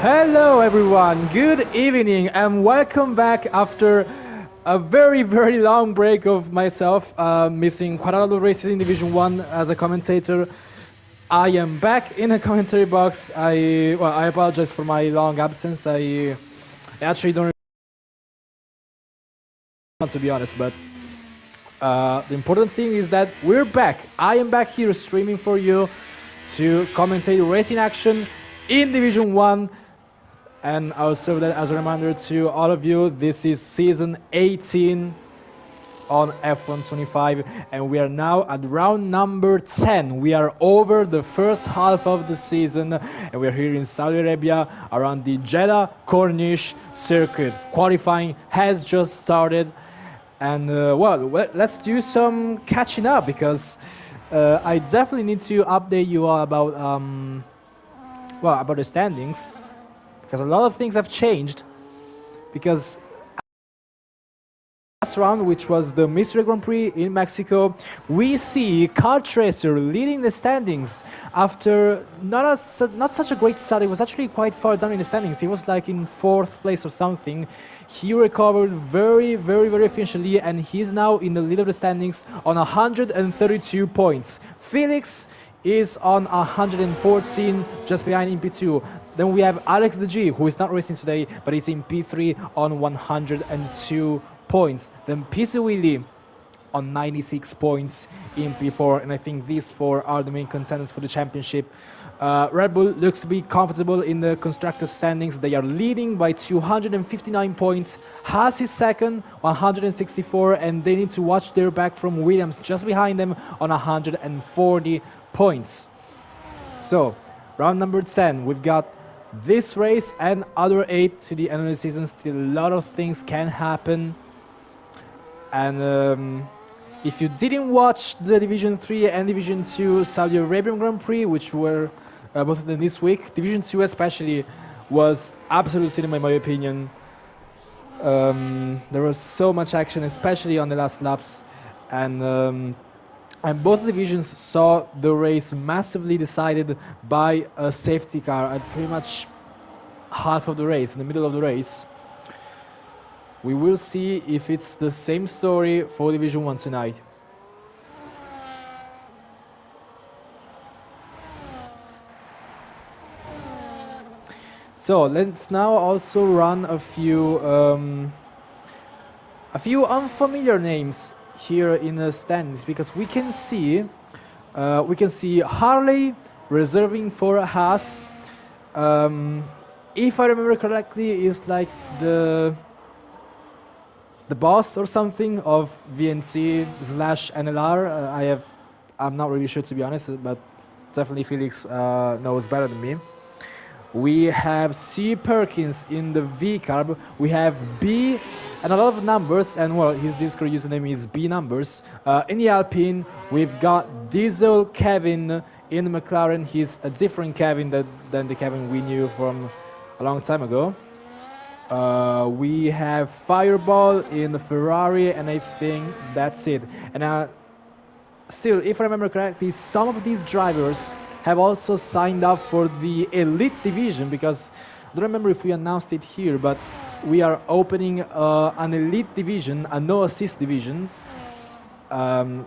Hello everyone, good evening and welcome back after a very long break of myself, missing quite a lot of races in Division 1 as a commentator. I am back in the commentary box. I apologize for my long absence. I actually don't remember, to be honest, but the important thing is that we're back. I am back here streaming for you to commentate racing action in Division 1. And I'll serve that as a reminder to all of you. This is season 18 on F1 25, and we are now at round number 10. We are over the first half of the season, and we are here in Saudi Arabia around the Jeddah Corniche circuit. Qualifying has just started, and let's do some catching up because I definitely need to update you all about about the standings. Because a lot of things have changed. Because last round, which was the Mystery Grand Prix in Mexico, we see Kart Tracer leading the standings after not such a great start. It was actually quite far down in the standings. He was like in 4th place or something. He recovered very efficiently, and he's now in the lead of the standings on 132 points. Felix is on 114, just behind in P2. Then we have Alex the G, who is not racing today, but is in P3 on 102 points. Then PC Willy on 96 points in P4, and I think these four are the main contenders for the championship. Red Bull looks to be comfortable in the constructor standings. They are leading by 259 points. Haas is second, 164, and they need to watch their back from Williams just behind them on 140 points. So, round number 10, we've got this race and other 8 to the end of the season. Still a lot of things can happen. And if you didn't watch the Division 3 and Division 2 Saudi Arabian Grand Prix, which were both of them this week, Division 2 especially was absolute cinema in my opinion. There was so much action, especially on the last laps, and both divisions saw the race massively decided by a safety car at pretty much half of the race, in the middle of the race. We will see if it's the same story for Division 1 tonight. So let's now also run a few unfamiliar names here in the standings, because we can see Harley reserving for Haas. If I remember correctly, is like the boss or something of VNC/NLR. I'm not really sure, to be honest, but definitely Felix knows better than me. We have C. Perkins in the V Carb. We have B and a lot of numbers, and well, his Discord username is B numbers. In the Alpine, we've got Diesel Kevin in the McLaren. He's a different Kevin than the Kevin we knew from a long time ago. We have Fireball in the Ferrari, and I think that's it. And still, if I remember correctly, some of these drivers have also signed up for the Elite Division, because I don't remember if we announced it here, but we are opening an Elite Division, a no assist division,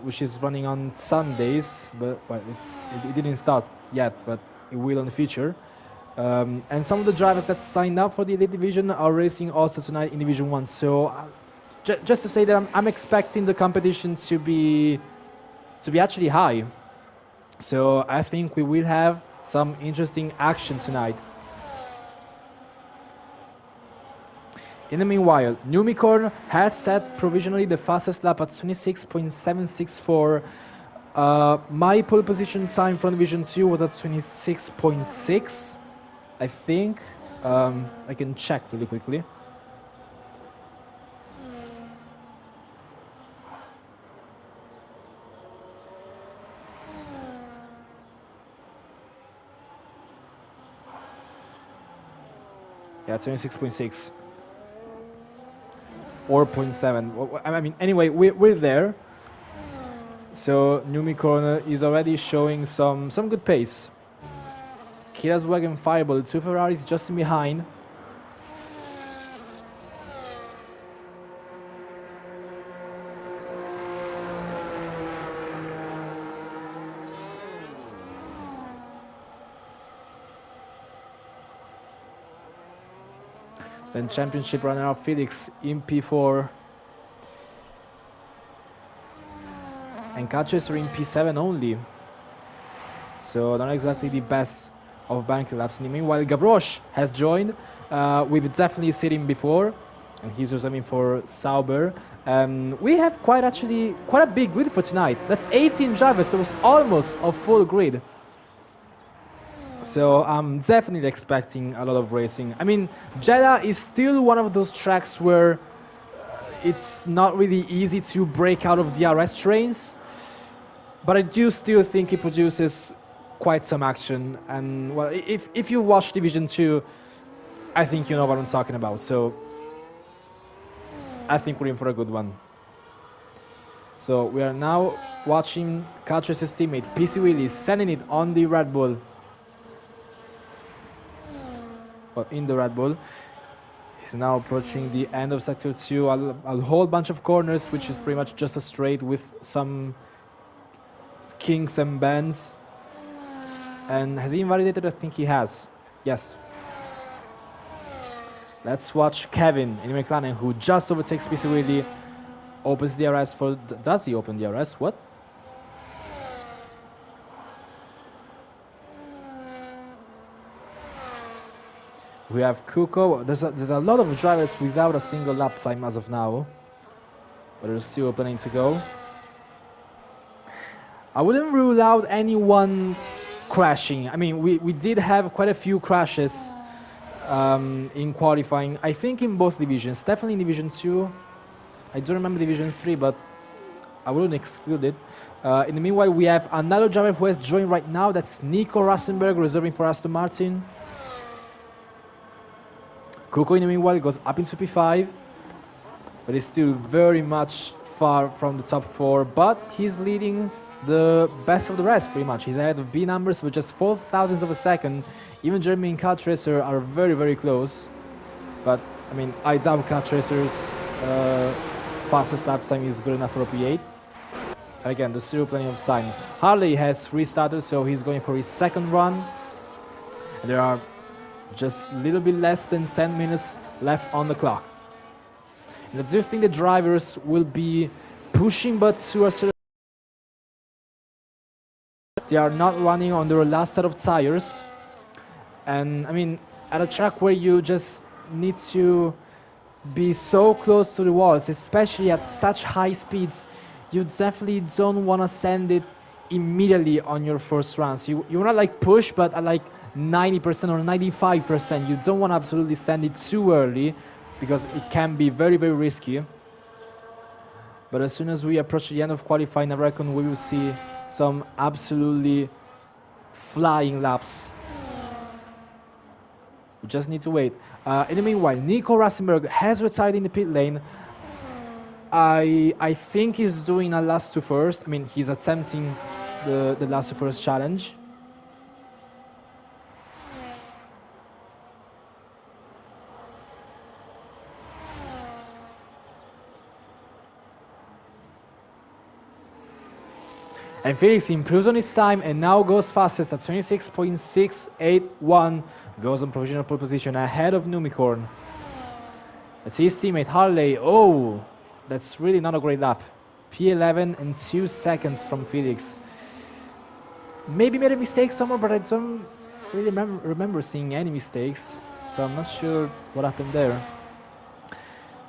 which is running on Sundays, but well, it didn't start yet, but it will in the future. And some of the drivers that signed up for the Elite Division are racing also tonight in Division 1. So just to say that I'm expecting the competition to be actually high. So I think we will have some interesting action tonight. In the meanwhile, Numicorn has set provisionally the fastest lap at 26.764. My pole position time from Division 2 was at 26.6, I think. I can check really quickly. Yeah, 26.6 or 0.7. I mean, anyway, we're there. So Numicorn is already showing some good pace. Killerwagen Fireball, 2 Ferraris just in behind. Then championship runner-up Felix in P4. And Catchers are in P7 only. So not exactly the best of bank laps. Meanwhile, Gavroche has joined. We've definitely seen him before. And he's reserving for Sauber. We have quite a big grid for tonight. That's 18 drivers. That was almost a full grid. So I'm definitely expecting a lot of racing. I mean, Jeddah is still one of those tracks where it's not really easy to break out of DRS trains, but I do still think it produces quite some action. And well, if you watch Division 2, I think you know what I'm talking about. So I think we're in for a good one. So we are now watching Cautious's teammate PC Willis sending it on the Red Bull. In the Red Bull. He's now approaching the end of Sector 2, a whole bunch of corners, which is pretty much just a straight with some kinks and bends. And has he invalidated? I think he has. Yes. Let's watch Kevin in McLaren, who just overtakes PC Willy, opens DRS for... Does he open DRS? What? We have Kuko. There's a lot of drivers without a single lap time as of now, but there's still plenty to go. I wouldn't rule out anyone crashing. I mean, we did have quite a few crashes in qualifying. I think in both divisions, definitely in Division 2. I don't remember Division 3, but I wouldn't exclude it. In the meanwhile, we have another driver who has joined right now. That's Nico Rasenberg, reserving for Aston Martin. Kuko in the meanwhile goes up into P5, but is still very much far from the top 4, but he's leading the best of the rest pretty much. He's ahead of B numbers with just 0.04 of a second. Even Jeremy and Car Tracer are very, very close. But, I mean, I doubt Car Tracer's fastest lap time is good enough for a P8. Again, there's still plenty of time. Harley has restarted, so he's going for his second run. And there are just a little bit less than 10 minutes left on the clock. And I do think the drivers will be pushing, but to a certain... They are not running on their last set of tires. And I mean, at a track where you just need to be so close to the walls, especially at such high speeds, you definitely don't want to send it immediately on your first runs. You want to like push, but at like 90% or 95%. You don't want to absolutely send it too early because it can be very, very risky. But as soon as we approach the end of qualifying, I reckon we will see some absolutely flying laps. We just need to wait. In the meanwhile, Nico Rasenberg has retired in the pit lane. I think he's doing a last to first. I mean, he's attempting the last to first challenge. And Felix improves on his time and now goes fastest at 26.681. Goes on provisional pole position ahead of Numicorn. Let's see his teammate Harley. Oh, that's really not a great lap. P11 and 2 seconds from Felix. Maybe made a mistake somewhere, but I don't really remember seeing any mistakes. So I'm not sure what happened there.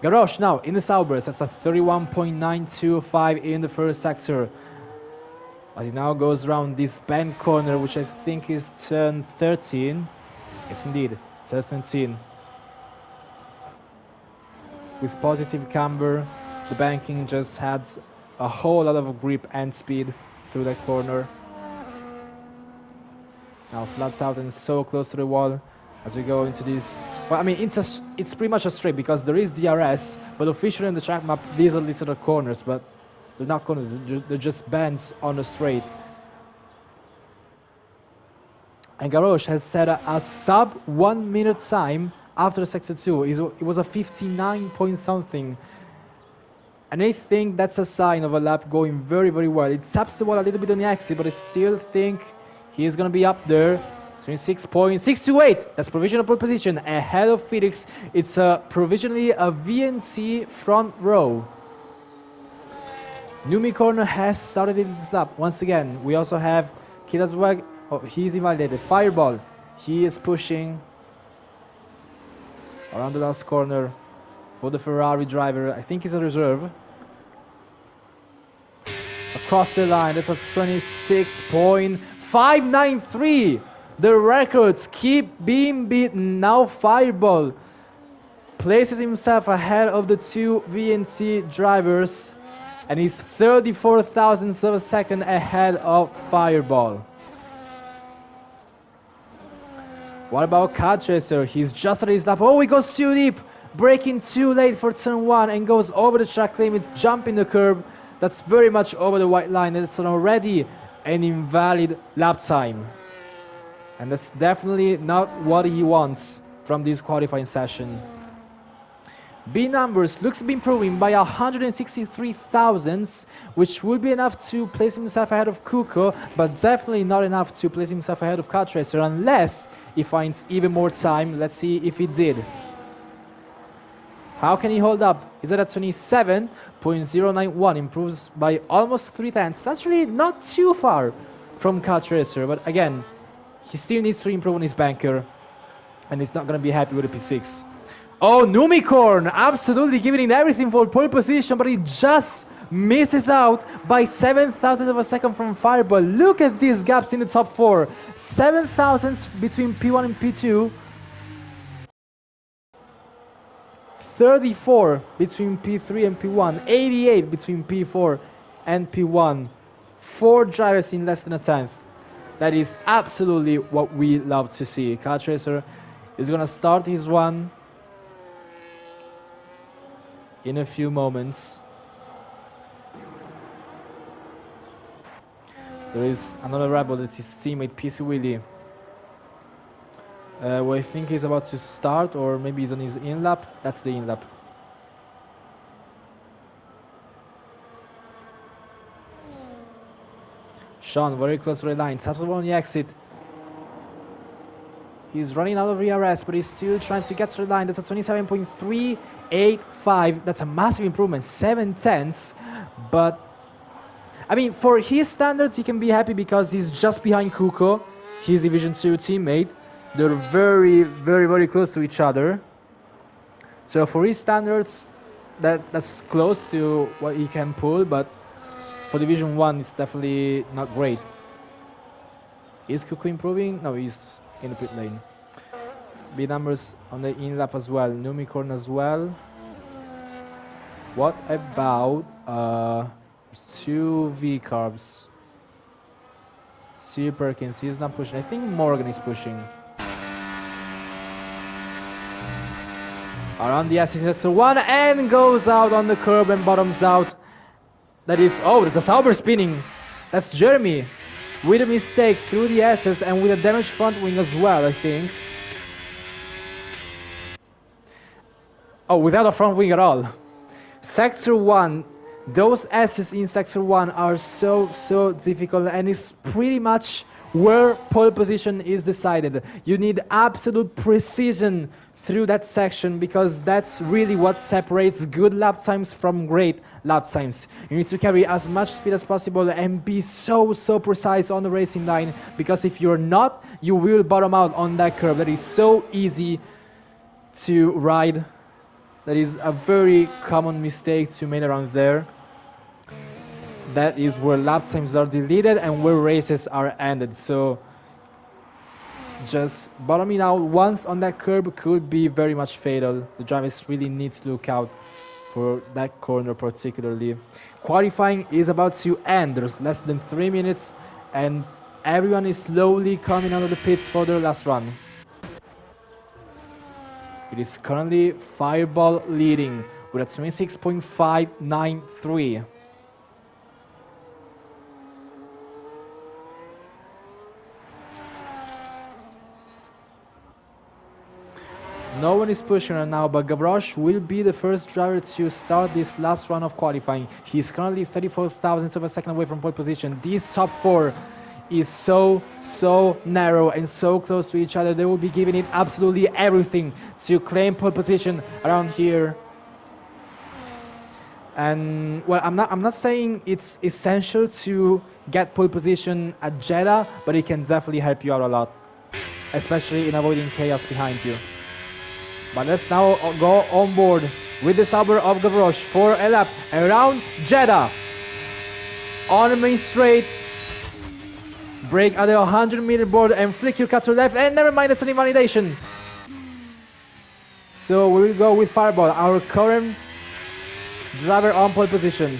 Garrosh now in the Saubers. That's a 31.925 in the first sector. As he now goes around this bend corner, which I think is turn 13. Yes, indeed, turn 13. With positive camber, the banking just had a whole lot of grip and speed through that corner. Now flat out and so close to the wall as we go into this. Well, I mean, it's pretty much a straight because there is DRS, but officially on the track map, these are listed as corners, but they're not corners, they're just bends on the straight. And Garrosh has set a sub 1 minute time after sector 2. It was a 59 point something. And I think that's a sign of a lap going very, very well. It taps the wall a little bit on the exit, but I still think he's going to be up there. 26.628. That's provisional pole position ahead of Felix. It's provisionally a VNT front row. Numicorn has started in this lap. Once again, we also have Kilaswag. Oh, he's invalidated. Fireball. He is pushing around the last corner for the Ferrari driver. I think he's a reserve. Across the line, that's a 26.593. The records keep being beaten. Now Fireball places himself ahead of the two VNT drivers, and he's 34 thousandths of a second ahead of Fireball. What about Car Chaser? He's just at his lap. Oh, he goes too deep, braking too late for turn 1 and goes over the track limit, jumping the curb. That's very much over the white line, and it's already an invalid lap time. And that's definitely not what he wants from this qualifying session. B numbers looks to be improving by 163 thousandths, which would be enough to place himself ahead of Kuko, but definitely not enough to place himself ahead of Car Chaser unless he finds even more time. Let's see if he did. How can he hold up? He's at a 27.091, improves by almost 3 tenths. Actually not too far from Car Chaser, but again, he still needs to improve on his banker, and he's not going to be happy with the P6. Oh, Numicorn absolutely giving it everything for pole position, but he just misses out by 7 thousandths of a second from Fireball. Look at these gaps in the top 4. 7 thousandths between P1 and P2. 34 between P3 and P1. 88 between P4 and P1. 4 drivers in less than a tenth. That is absolutely what we love to see. Car Chaser is going to start his run in a few moments. There is another rebel, that's his teammate PC Willie. Well, I think he's about to start, or maybe he's on his in lap. That's the in lap. Sean very close to the line, taps the wall on the exit. He's running out of ERS, but he's still trying to get to the line. That's a 27.385. That's a massive improvement, 7 tenths. But I mean, for his standards, he can be happy because he's just behind Kuko, his Division 2 teammate. They're very, very, very close to each other. So for his standards, that's close to what he can pull, but for Division 1, it's definitely not great. Is Kuko improving? No, he's in the pit lane. B numbers on the in lap as well. Numicorn as well. What about 2 V carbs? C Perkins, he's not pushing. I think Morgan is pushing. Around the SSS1 and goes out on the curb and bottoms out. That is, oh, that's a Sauber spinning. That's Jeremy with a mistake through the SS and with a damaged front wing as well, I think. Oh, without a front wing at all. Sector 1, those S's in Sector 1 are so difficult, and it's pretty much where pole position is decided. You need absolute precision through that section because that's really what separates good lap times from great lap times. You need to carry as much speed as possible and be so precise on the racing line, because if you're not, you will bottom out on that curve. That is so easy to ride. That is a very common mistake to make around there. That is where lap times are deleted and where races are ended. So just bottoming out once on that curb could be very much fatal. The drivers really need to look out for that corner particularly. Qualifying is about to end. There's less than 3 minutes and everyone is slowly coming out of the pits for their last run. It is currently Fireball leading with a 26.593. No one is pushing right now, but Gavroche will be the first driver to start this last round of qualifying. He's currently 34 thousandths of a second away from pole position. This top four is so narrow and so close to each other. They will be giving it absolutely everything to claim pole position around here. And well, I'm not saying it's essential to get pole position at Jeddah, but it can definitely help you out a lot, especially in avoiding chaos behind you. But let's now go on board with the Sauber of Gavroche for a lap around Jeddah. On the main straight, brake at the 100-meter board and flick your cut to the left, and never mind, that's an invalidation. So we will go with Fireball, our current driver on pole position.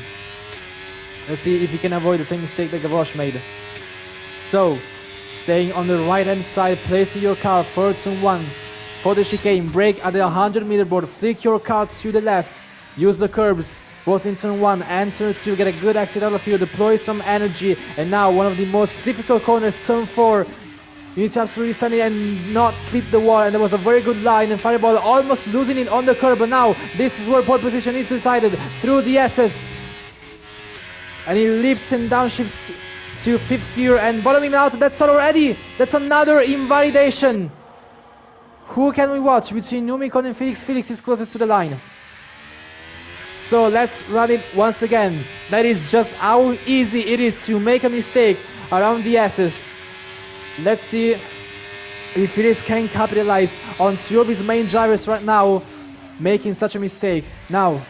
Let's see if he can avoid the same mistake that Gavroche made. So, staying on the right hand side, placing your car for turn 1 for the chicane, brake at the 100-meter board, flick your car to the left, use the curbs both in turn 1 and turn 2, get a good exit out of here, deploy some energy, and now one of the most difficult corners, turn 4. You need to absolutely send it and not clip the wall, and there was a very good line, and Fireball almost losing it on the curb, but now this is where pole position is decided through the SS. And he lifts and downshifts to 5th gear and bottoming out. That's another invalidation. Who can we watch between Numicon and Felix? Felix is closest to the line. So let's run it once again. That is just how easy it is to make a mistake around the SS. Let's see if Felix can capitalize on two of his main drivers right now making such a mistake. Now,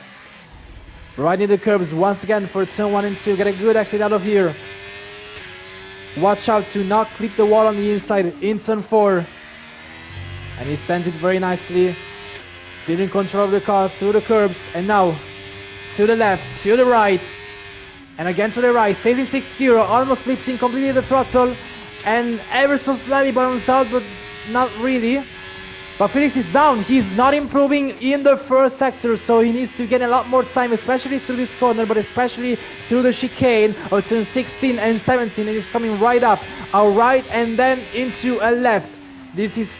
riding the curbs once again for turn 1 and 2. Get a good exit out of here. Watch out to not clip the wall on the inside in turn 4. And he sends it very nicely. Still in control of the car through the curbs. And now, to the left, to the right. And again to the right. Stays in 6th gear, almost lifting completely the throttle. And ever so slightly bottoms out, but not really. But Felix is down. He's not improving in the first sector, so he needs to get a lot more time, especially through this corner, but especially through the chicane of turn 16 and 17. And he's coming right up, a right and then into a left. This is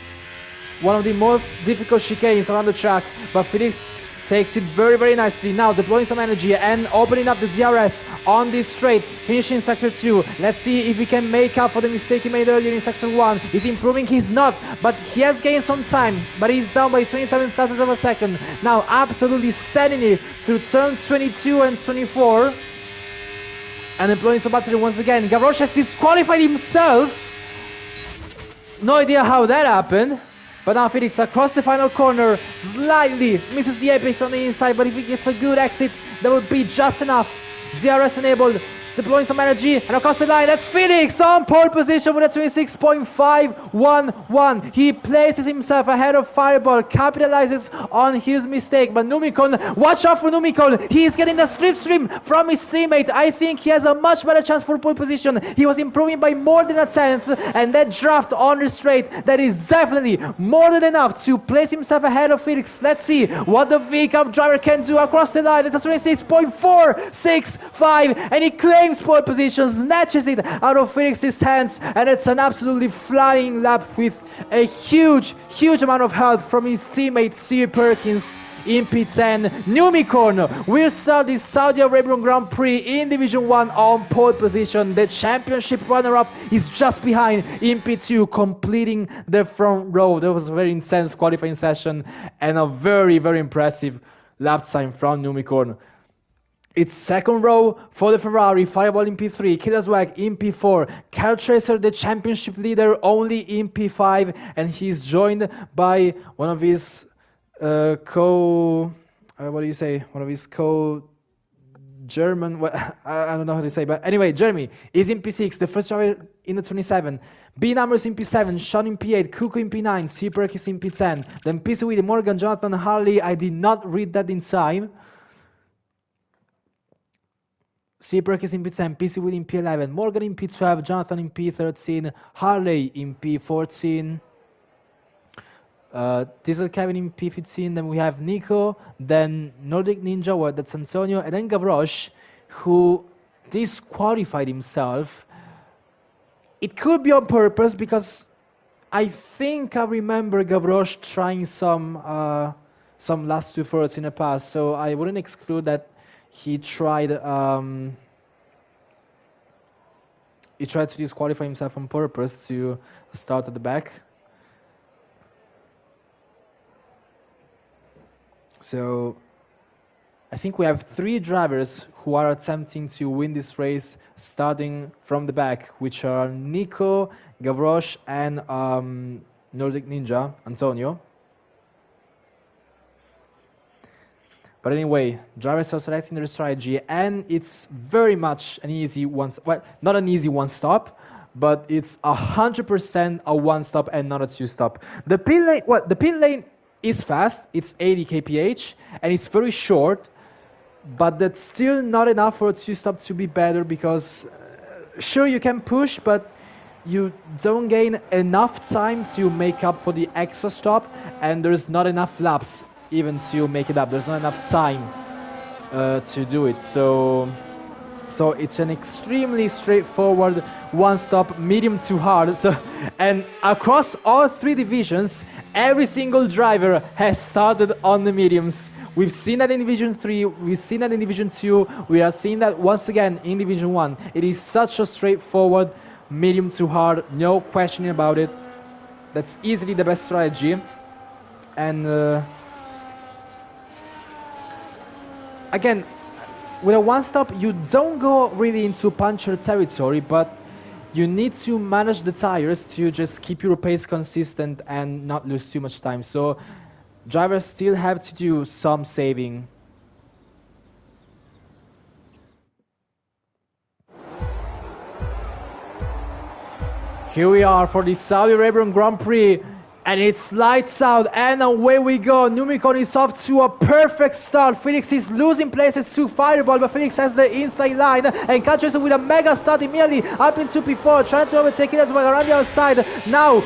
one of the most difficult chicanes around the track, but Felix takes it very nicely. Now deploying some energy and opening up the DRS on this straight, finishing sector 2. Let's see if he can make up for the mistake he made earlier in sector 1. He's improving, he's not, but he has gained some time, but he's down by 27 thousandths of a second. Now absolutely sending it through turn 22 and 24. And deploying some battery once again. Gavroche has disqualified himself. No idea how that happened. But now Felix across the final corner, slightly misses the apex on the inside, but if he gets a good exit, that would be just enough. DRS enabled, deploying some energy, and across the line, that's Felix on pole position with a 26.511. He places himself ahead of Fireball, capitalizes on his mistake, but Numicon, watch out for Numicon. He's getting a slipstream from his teammate. I think he has a much better chance for pole position. He was improving by more than a 10th, and that draft on the straight, that is definitely more than enough to place himself ahead of Felix. Let's see what the V-Cup driver can do across the line. It's a 26.465, and he claims pole position, snatches it out of Felix's hands, and it's an absolutely flying lap with a huge amount of help from his teammate C. Perkins in P10. Numicon will start the Saudi Arabian Grand Prix in Division 1 on pole position. The championship runner-up is just behind in P2, completing the front row. That was a very intense qualifying session and a very impressive lap time from Numicon. It's second row for the Ferrari, Fireball in P3, Killaswag in P4, Kyle Tracer, the championship leader, only in P5, and he's joined by one of his one of his German, I don't know how to say, but anyway, Jeremy is in P6, the first driver in the 27. B numbers in P7, Sean in P8, Kuku in P9, C. Perkins in P10. Then PC with Morgan, Jonathan, Harley. I did not read that in time. C. Perkins in P10, PC Will in P11, Morgan in P12, Jonathan in P13, Harley in P14, Diesel Kevin in P15, then we have Nico, then Nordic Ninja, well, that's Antonio, and then Gavroche, who disqualified himself. It could be on purpose because I think I remember Gavroche trying some last two forwards in the past, so I wouldn't exclude that he tried to disqualify himself on purpose to start at the back. So I think we have three drivers who are attempting to win this race starting from the back, which are Nico, Gavroche, and Nordic Ninja, Antonio. But anyway, drivers are selecting their strategy, and it's very much an easy one. Well, not an easy one stop, but it's 100% a one stop and not a two stop. The pit lane, the pit lane is fast. It's 80 kph, and it's very short. But that's still not enough for a two stop to be better because, sure, you can push, but you don't gain enough time to make up for the extra stop, and there's not enough laps even to make it up. There's not enough time to do it. So it's an extremely straightforward one stop, medium to hard. So, and across all three divisions, every single driver has started on the mediums. We've seen that in Division 3, we've seen that in Division 2, we are seeing that once again in Division 1. It is such a straightforward, medium to hard, no questioning about it. That's easily the best strategy. And again, with a one-stop, you don't go really into puncture territory, but you need to manage the tires to just keep your pace consistent and not lose too much time. So drivers still have to do some saving. Here we are for the Saudi Arabian Grand Prix, and it's lights out, and away we go. Numicon is off to a perfect start. Felix is losing places to Fireball, but Felix has the inside line, and catches with a mega start immediately up into P4, trying to overtake it as well around the outside. Now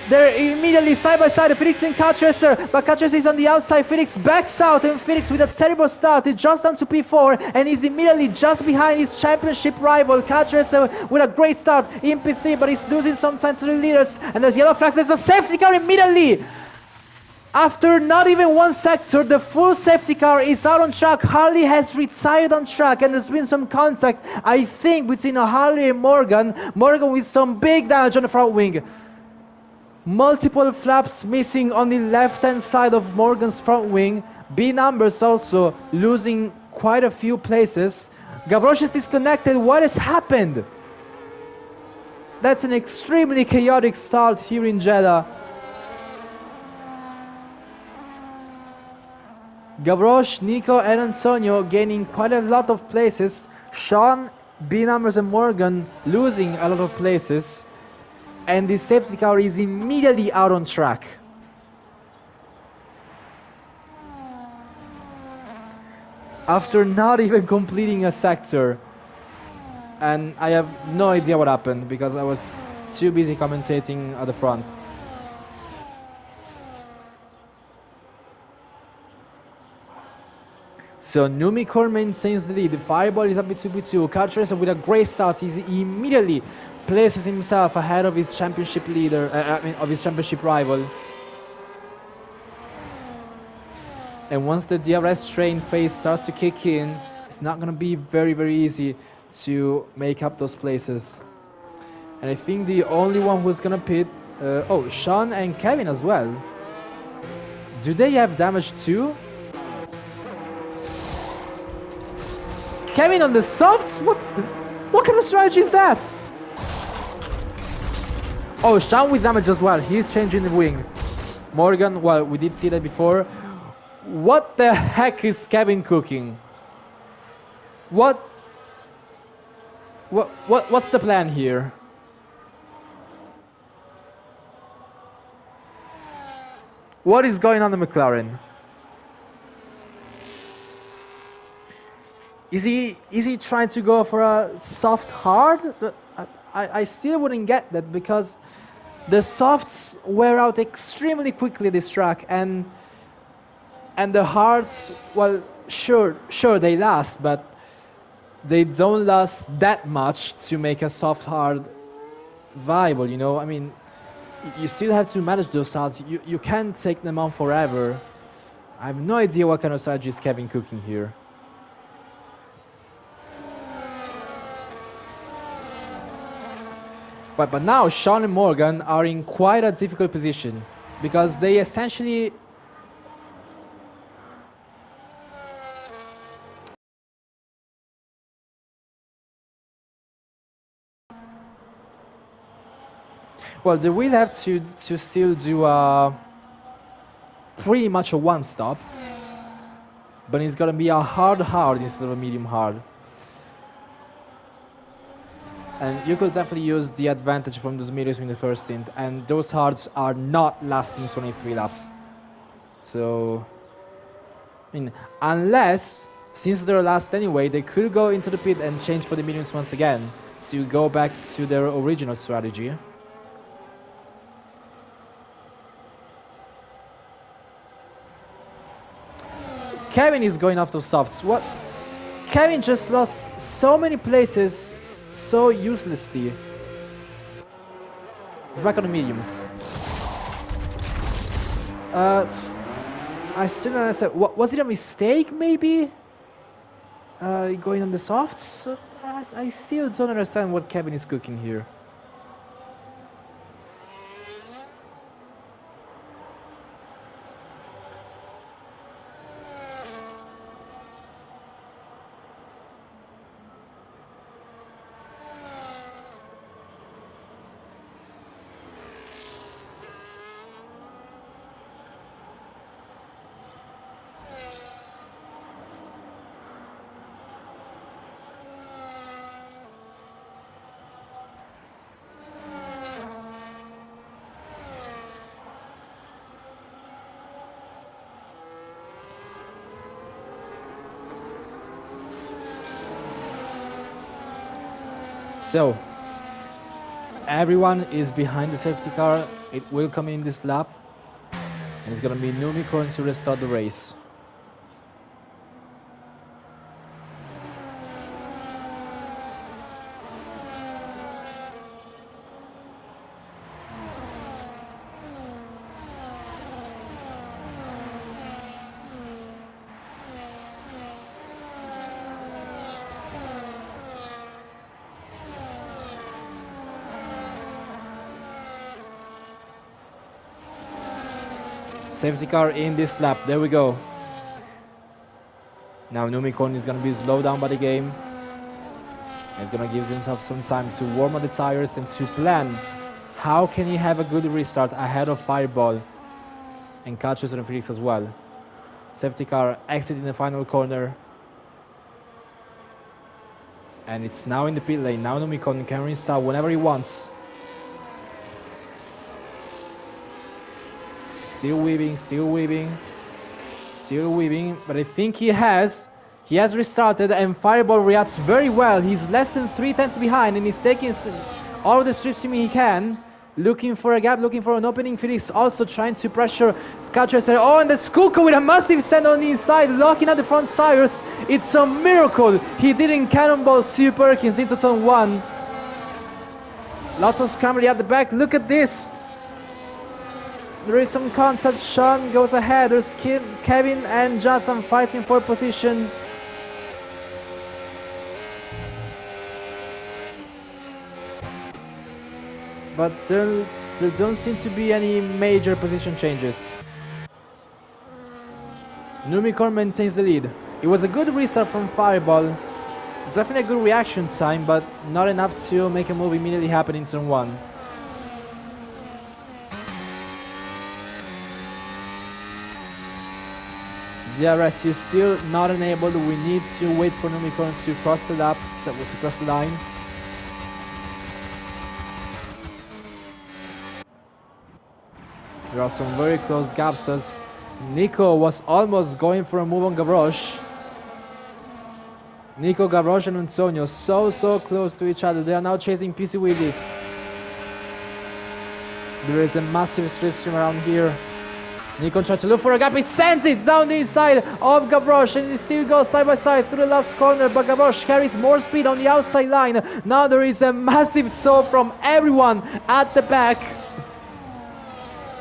they're immediately side by side, Felix and Catchresser, but Catchresser is on the outside. Felix backs out, and Felix with a terrible start, it drops down to P4 and is immediately just behind his championship rival Catchresser with a great start in P3, but he's losing some time to the leaders. And there's yellow flag, there's a safety car immediately. After not even one sector, the full safety car is out on track. Harley has retired on track, and there's been some contact, I think, between Harley and Morgan. Morgan with some big damage on the front wing. Multiple flaps missing on the left-hand side of Morgan's front wing. B numbers also losing quite a few places. Gavroche is disconnected. What has happened? That's an extremely chaotic start here in Jeddah. Gavroche, Nico, and Antonio gaining quite a lot of places. Sean, B numbers, and Morgan losing a lot of places. And the safety car is immediately out on track. After not even completing a sector. And I have no idea what happened because I was too busy commentating at the front. So Numicon maintains the lead. Fireball is up to 2v2. Catchresser with a great start. He's immediately places himself ahead of his championship leader, of his championship rival. And once the DRS train phase starts to kick in, it's not going to be very, very easy to make up those places. And I think the only one who's going to pit, Sean and Kevin as well. Do they have damage too? Kevin on the softs? What kind of strategy is that? Oh, Sean with damage as well. He's changing the wing. Morgan, well, we did see that before. What the heck is Kevin cooking? What's the plan here? What is going on in McLaren? Is he trying to go for a soft hard? I still wouldn't get that because the softs wear out extremely quickly this track, and the hards, well, sure they last, but they don't last that much to make a soft hard viable, you know. I mean, you still have to manage those starts. You can't take them on forever. I have no idea what kind of strategy is Kevin cooking here. But now Sean and Morgan are in quite a difficult position because they essentially well, they will have to still do pretty much a one stop, but it's gonna be a hard instead of a medium hard. And you could definitely use the advantage from those mediums in the first stint, and those hards are not lasting 23 laps. So, I mean, unless, since they're last anyway, they could go into the pit and change for the mediums once again to go back to their original strategy. Kevin is going off those softs. What? Kevin just lost so many places so uselessly. It's back on the mediums. I still don't understand. Was it a mistake, maybe? Going on the softs? I still don't understand what Kevin is cooking here. So, everyone is behind the safety car. It will come in this lap. And it's gonna be Numicorn to restart the race. Safety car in this lap. There we go. Now Numicorn is going to be slowed down by the game. He's going to give himself some time to warm up the tires and to plan how can he have a good restart ahead of Fireball and Kachus and Felix as well. Safety car exiting the final corner. And it's now in the pit lane. Now Numicorn can restart whenever he wants. Still weaving, but I think he has restarted, and Fireball reacts very well. He's less than 3 tenths behind, and he's taking all the slipstream he can, looking for a gap, looking for an opening. Felix also trying to pressure Kachus. Oh, and the Skullka with a massive send on the inside, locking out the front tires. It's a miracle he didn't cannonball 2 Perkins into turn 1. Lots of scrambling at the back. Look at this. There is some contact. Sean goes ahead. There's Kevin and Jonathan fighting for position. But there don't seem to be any major position changes. Numicorn maintains the lead. It was a good restart from Fireball. Definitely a good reaction time, but not enough to make a move immediately happen in turn 1. DRS is still not enabled. We need to wait for Numicorn to cross the lap, to cross the line. There are some very close gaps as Nico was almost going for a move on Gavroche. Nico, Gavroche and Antonio so close to each other. They are now chasing PC Willy. There is a massive slipstream around here. Nico tries to look for a gap. He sends it down the inside of Gavroche, and he still goes side by side through the last corner, but Gavroche carries more speed on the outside line. Now there is a massive tow from everyone at the back.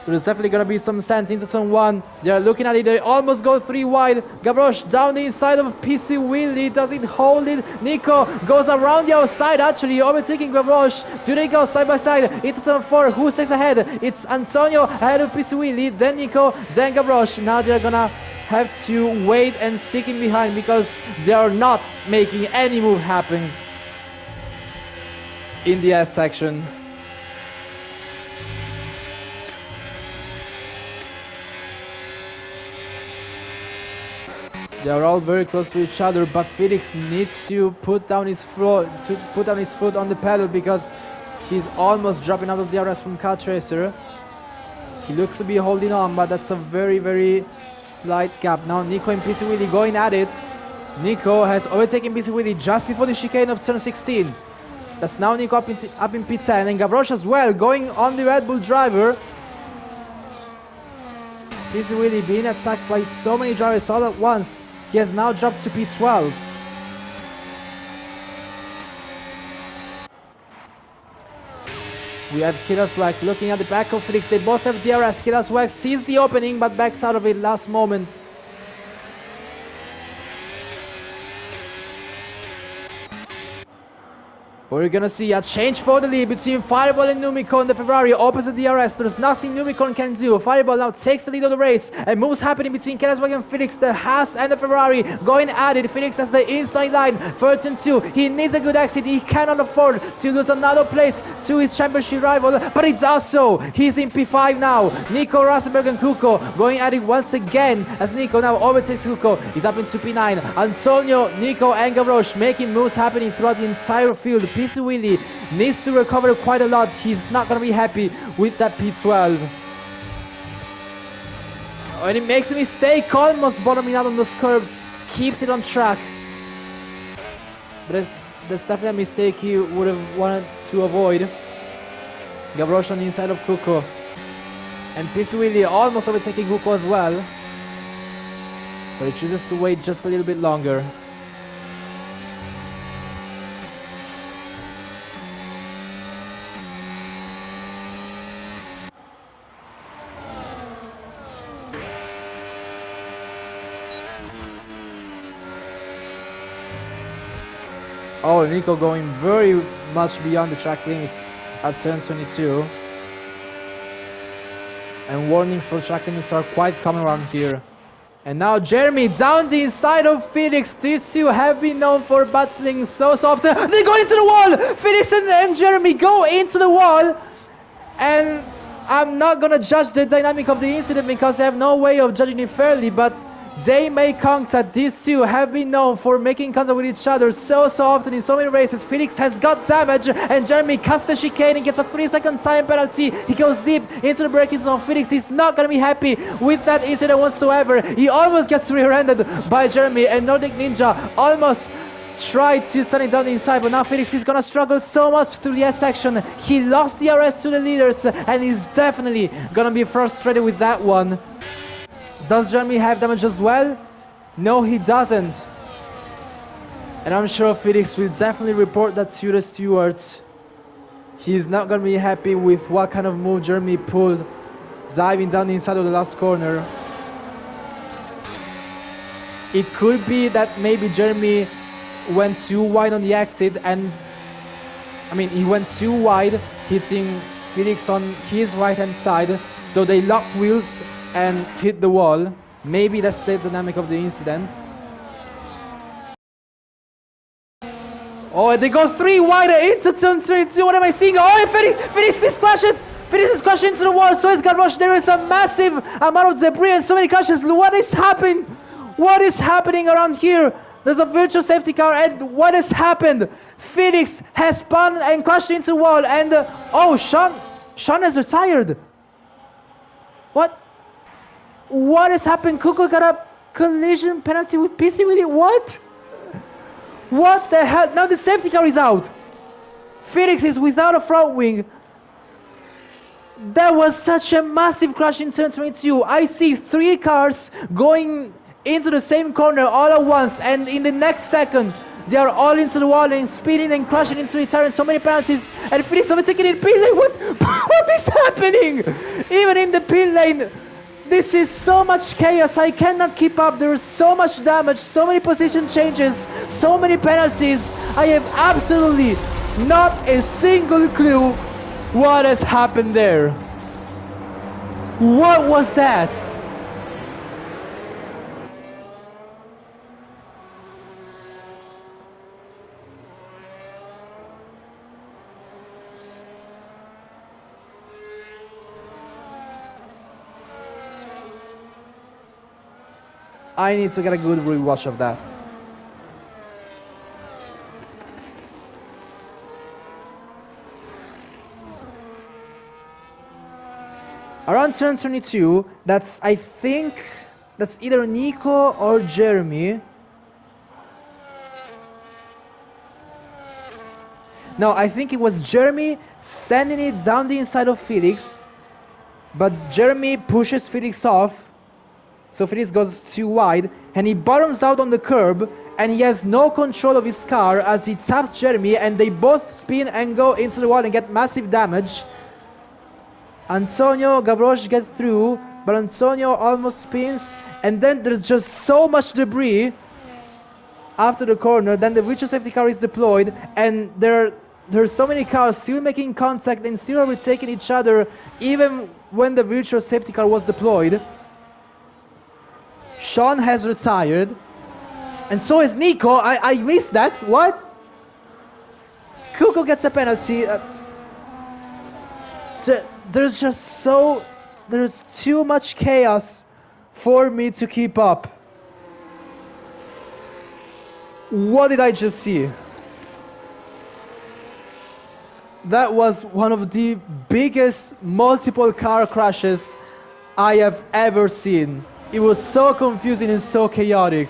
So there's definitely going to be some sense into turn 1. They're looking at it. They almost go 3 wide. Gavroche down the inside of PC Willy. Does it hold it? Nico goes around the outside actually, overtaking Gavroche. Do they go side by side into turn 4? Who stays ahead? It's Antonio ahead of PC Willy. Then Nico. Then Gavroche. Now they're going to have to wait and stick in behind because they are not making any move happen in the S section. They are all very close to each other, but Felix needs to put down his foot on the pedal because he's almost dropping out of the DRS from Car Tracer. He looks to be holding on, but that's a very, very slight gap. Now Nico and PC Willy going at it. Nico has overtaken PC Willy just before the chicane of turn 16. That's now Nico up in P10, and Gavroche as well going on the Red Bull driver. PC Willy being attacked by so many drivers all at once. He has now dropped to P12. We have Killaswag looking at the back of Felix. They both have DRS. Killaswag sees the opening but backs out of it last moment. We're gonna see a change for the lead between Fireball and Numicon. The Ferrari opposite DRS. There's nothing Numicon can do. Fireball now takes the lead of the race, and moves happening between Killaswag and Felix. The Haas and the Ferrari going at it. Felix has the inside line. First and 2. He needs a good exit. He cannot afford to lose another place to his championship rival, but he does so. He's in P5 now. Nico Rosenberg and Kuko going at it once again as Nico now overtakes Kuko. He's up into P9. Antonio, Nico and Gavroche making moves happening throughout the entire field. PC Willy needs to recover quite a lot. He's not going to be happy with that P12. And he makes a mistake, almost bottoming out on those curves. Keeps it on track. But that's definitely a mistake he would have wanted to avoid. Gavroche on the inside of Kuko. And PC Willy almost overtaking Kuko as well. But he chooses to wait just a little bit longer. Oh, Nico going very much beyond the track limits at turn 22. And warnings for track limits are quite common around here. And now Jeremy down the inside of Felix. These two have been known for battling so often. They go into the wall! Felix and Jeremy go into the wall! And I'm not gonna judge the dynamic of the incident because I have no way of judging it fairly, but they make contact. These two have been known for making contact with each other so often in so many races. Felix has got damage and Jeremy cuts the chicane and gets a 3-second time penalty. He goes deep into the braking zone. Felix is not going to be happy with that incident whatsoever. He almost gets rear-ended by Jeremy, and Nordic Ninja almost tried to stand it down the inside, but now Felix is going to struggle so much through the S section. He lost the RS to the leaders and he's definitely going to be frustrated with that one. Does Jeremy have damage as well? No, he doesn't. And I'm sure Felix will definitely report that to the stewards. He's not going to be happy with what kind of move Jeremy pulled, diving down the inside of the last corner. It could be that maybe Jeremy went too wide on the exit, and he went too wide, hitting Felix on his right hand side, so they locked wheels and hit the wall. Maybe that's the dynamic of the incident. Oh, they go 3 wide into turn 22. What am I seeing? Oh, Felix is crashing! Felix is crashing into the wall, so is Gavroche. There is a massive amount of debris and so many crashes. What is happening? What is happening around here? There's a virtual safety car, and what has happened? Felix has spun and crashed into the wall, and oh, Sean has retired. What has happened? Kuko got a collision penalty with PC Willy. What? What the hell? Now the safety car is out. Felix is without a front wing. That was such a massive crash in turn 22. I see 3 cars going into the same corner all at once, and in the next second they are all into the wall and speeding and crashing into each other, and so many penalties, and Felix overtaking in pit lane. What is happening? Even in the pit insane! This is so much chaos, I cannot keep up. There is so much damage, so many position changes, so many penalties. I have absolutely not a single clue what has happened there. What was that? I need to get a good rewatch of that. Around turn 22, that's, I think, that's either Nico or Jeremy. No, I think it was Jeremy sending it down the inside of Felix, but Jeremy pushes Felix off, so Felix goes too wide, and he bottoms out on the curb, and he has no control of his car as he taps Jeremy, and they both spin and go into the wall and get massive damage. Antonio, Gavroche get through, but Antonio almost spins, and then there's just so much debris after the corner. Then the virtual safety car is deployed, and there's so many cars still making contact and still overtaking each other, even when the virtual safety car was deployed. Sean has retired, and so is Nico. I missed that. What? Kuko gets a penalty. There's too much chaos for me to keep up. What did I just see? That was one of the biggest multiple car crashes I have ever seen. It was so confusing and so chaotic.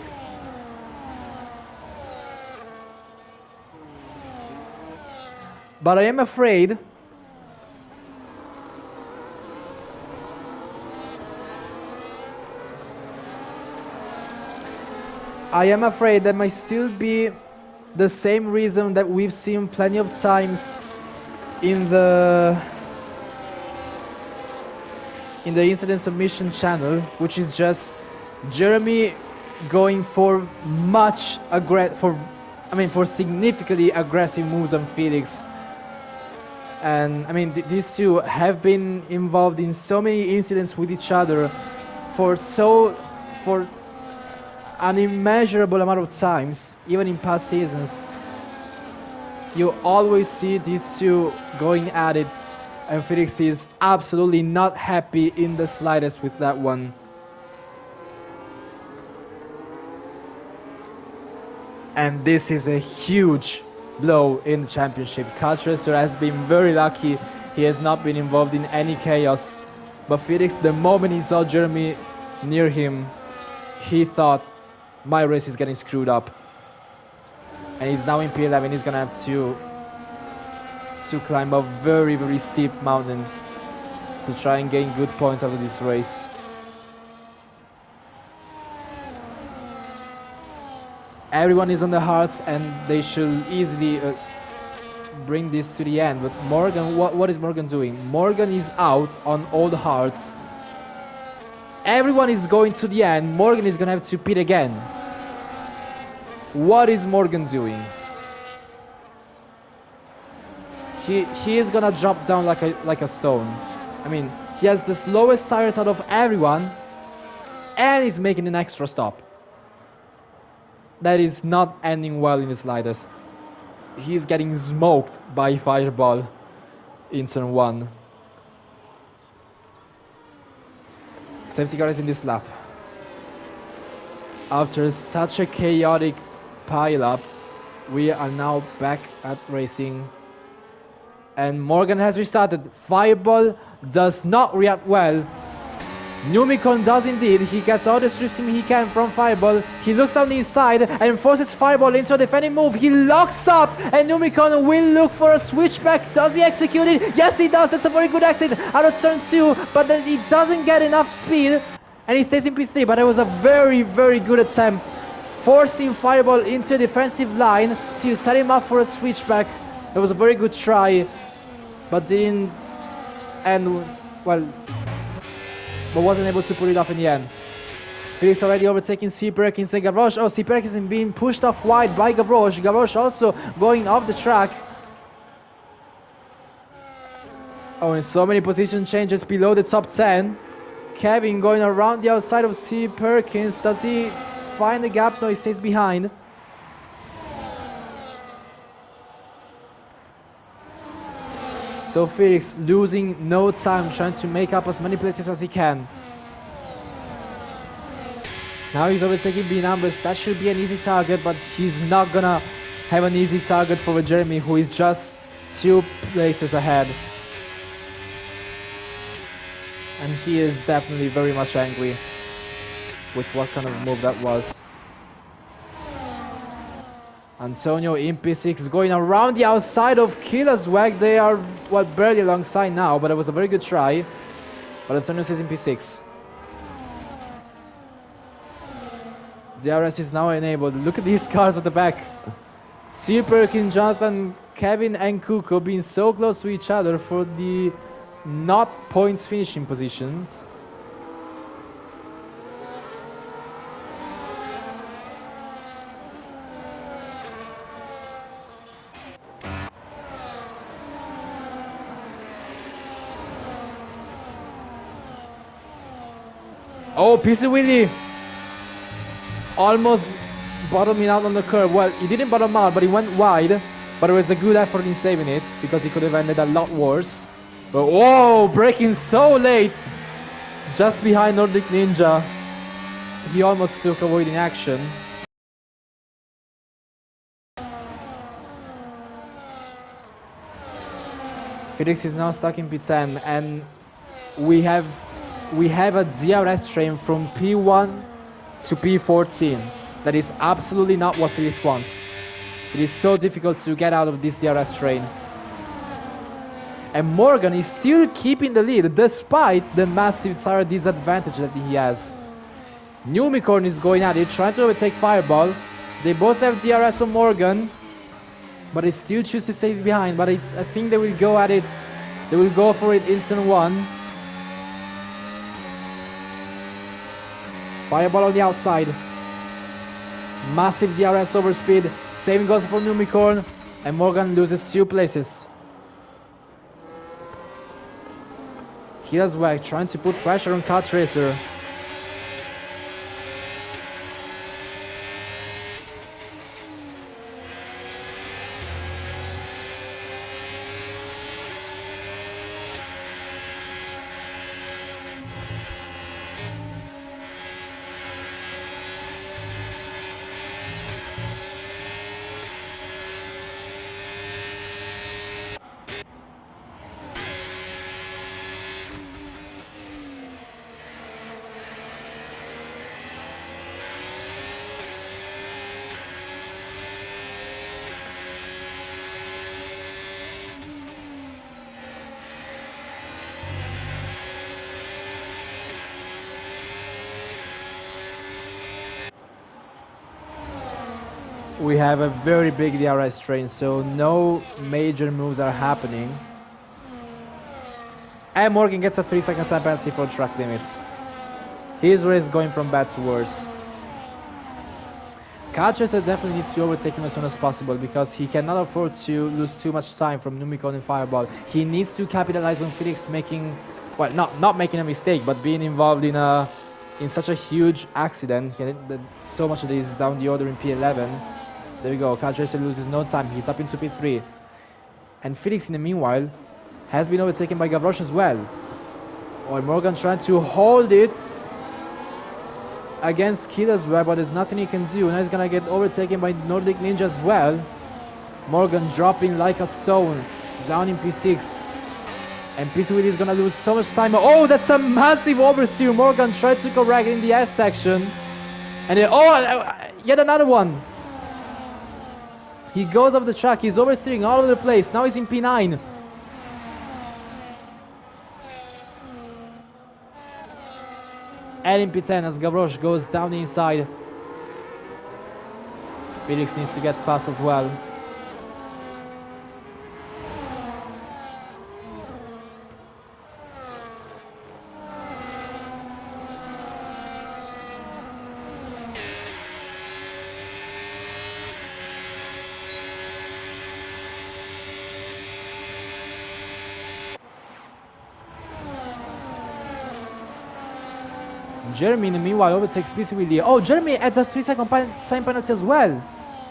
But I am afraid that might still be the same reason that we've seen plenty of times in the incident submission channel, which is just Jeremy going for for significantly aggressive moves on Felix. And I mean, these two have been involved in so many incidents with each other for an immeasurable amount of times, even in past seasons. You always see these two going at it, and Felix is absolutely not happy in the slightest with that one. And this is a huge blow in the championship. Caltreser has been very lucky. He has not been involved in any chaos. But Felix, the moment he saw Jeremy near him, he thought, my race is getting screwed up. And he's now in P11. He's gonna have to climb a very, very steep mountain to try and gain good points out of this race. Everyone is on the hearts, and they should easily bring this to the end. But Morgan, what is Morgan doing? Morgan is out on all the hearts. Everyone is going to the end. Morgan is gonna have to pit again. What is Morgan doing? He is gonna drop down like a stone. I mean, he has the slowest tires out of everyone, and he's making an extra stop. That is not ending well in the slightest. He's getting smoked by Fireball in turn 1. Safety car is in this lap. After such a chaotic pile-up, we are now back at racing. And Morgan has restarted. Fireball does not react well. Numicon does indeed. He gets all the stripping he can from Fireball. He looks down the inside and forces Fireball into a defending move. He locks up, and Numicon will look for a switchback. Does he execute it? Yes, he does. That's a very good exit out of turn 2, but then he doesn't get enough speed, and he stays in P3. But it was a very, very good attempt, forcing Fireball into a defensive line to set him up for a switchback. It was a very good try, but didn't end well. but wasn't able to pull it off in the end. Felix already overtaking C. Perkins and Gavroche. Oh, C. Perkins is being pushed off wide by Gavroche. Gavroche also going off the track. Oh, and so many position changes below the top 10. Kevin going around the outside of C. Perkins. Does he find the gap? No, he stays behind. So Felix losing no time, trying to make up as many places as he can. Now he's overtaking B numbers. That should be an easy target, but he's not gonna have an easy target for Jeremy, who is just 2 places ahead. And he is definitely very much angry with what kind of move that was. Antonio in P6 going around the outside of Killaswag. They are, well, barely alongside now, but it was a very good try. But Antonio is in P6. DRS is now enabled. Look at these cars at the back. C. Perkins, Jonathan, Kevin and Kuko being so close to each other for the not points finishing positions. Oh, PC Willie almost bottoming out on the curve. Well, he didn't bottom out, but he went wide. But it was a good effort in saving it, because he could have ended a lot worse. But whoa, braking so late, just behind Nordic Ninja. He almost took avoiding action. Felix is now stuck in P10, and we have a DRS train from P1 to P14. That is absolutely not what Felix wants. It is so difficult to get out of this DRS train. And Morgan is still keeping the lead despite the massive tire disadvantage that he has. Numicorn is going at it, trying to overtake Fireball. They both have DRS on Morgan, but they still choose to stay behind. But I think they will go at it. They will go for it in turn 1. Fireball on the outside. Massive DRS over speed. Same goes for Numicorn, and Morgan loses 2 places. Killaswag trying to put pressure on Kart Racer. We have a very big DRS train, so no major moves are happening. And Morgan gets a 3-second time penalty for track limits. His race going from bad to worse. Kart Racer definitely needs to overtake him as soon as possible, because he cannot afford to lose too much time from Numicorn and Fireball. He needs to capitalize on Felix making, well, not making a mistake, but being involved in such a huge accident. So much of this is down the order in P11. There we go, Kart Racer loses no time, he's up into P3. And Felix, in the meanwhile, has been overtaken by Gavroche as well. Or Morgan trying to hold it against Killaswag, but there's nothing he can do. Now he's gonna get overtaken by Nordic Ninja as well. Morgan dropping like a stone, down in P6. And P3 is gonna lose so much time. Oh, that's a massive oversteer. Morgan tried to correct in the S section. And yet another one. He goes off the track, he's oversteering all over the place. Now he's in P9. And in P10 as Gavroche goes down the inside. Felix needs to get fast as well. Jeremy, in the meanwhile, overtakes PC Willie. Oh, Jeremy at the 3-second time penalty as well.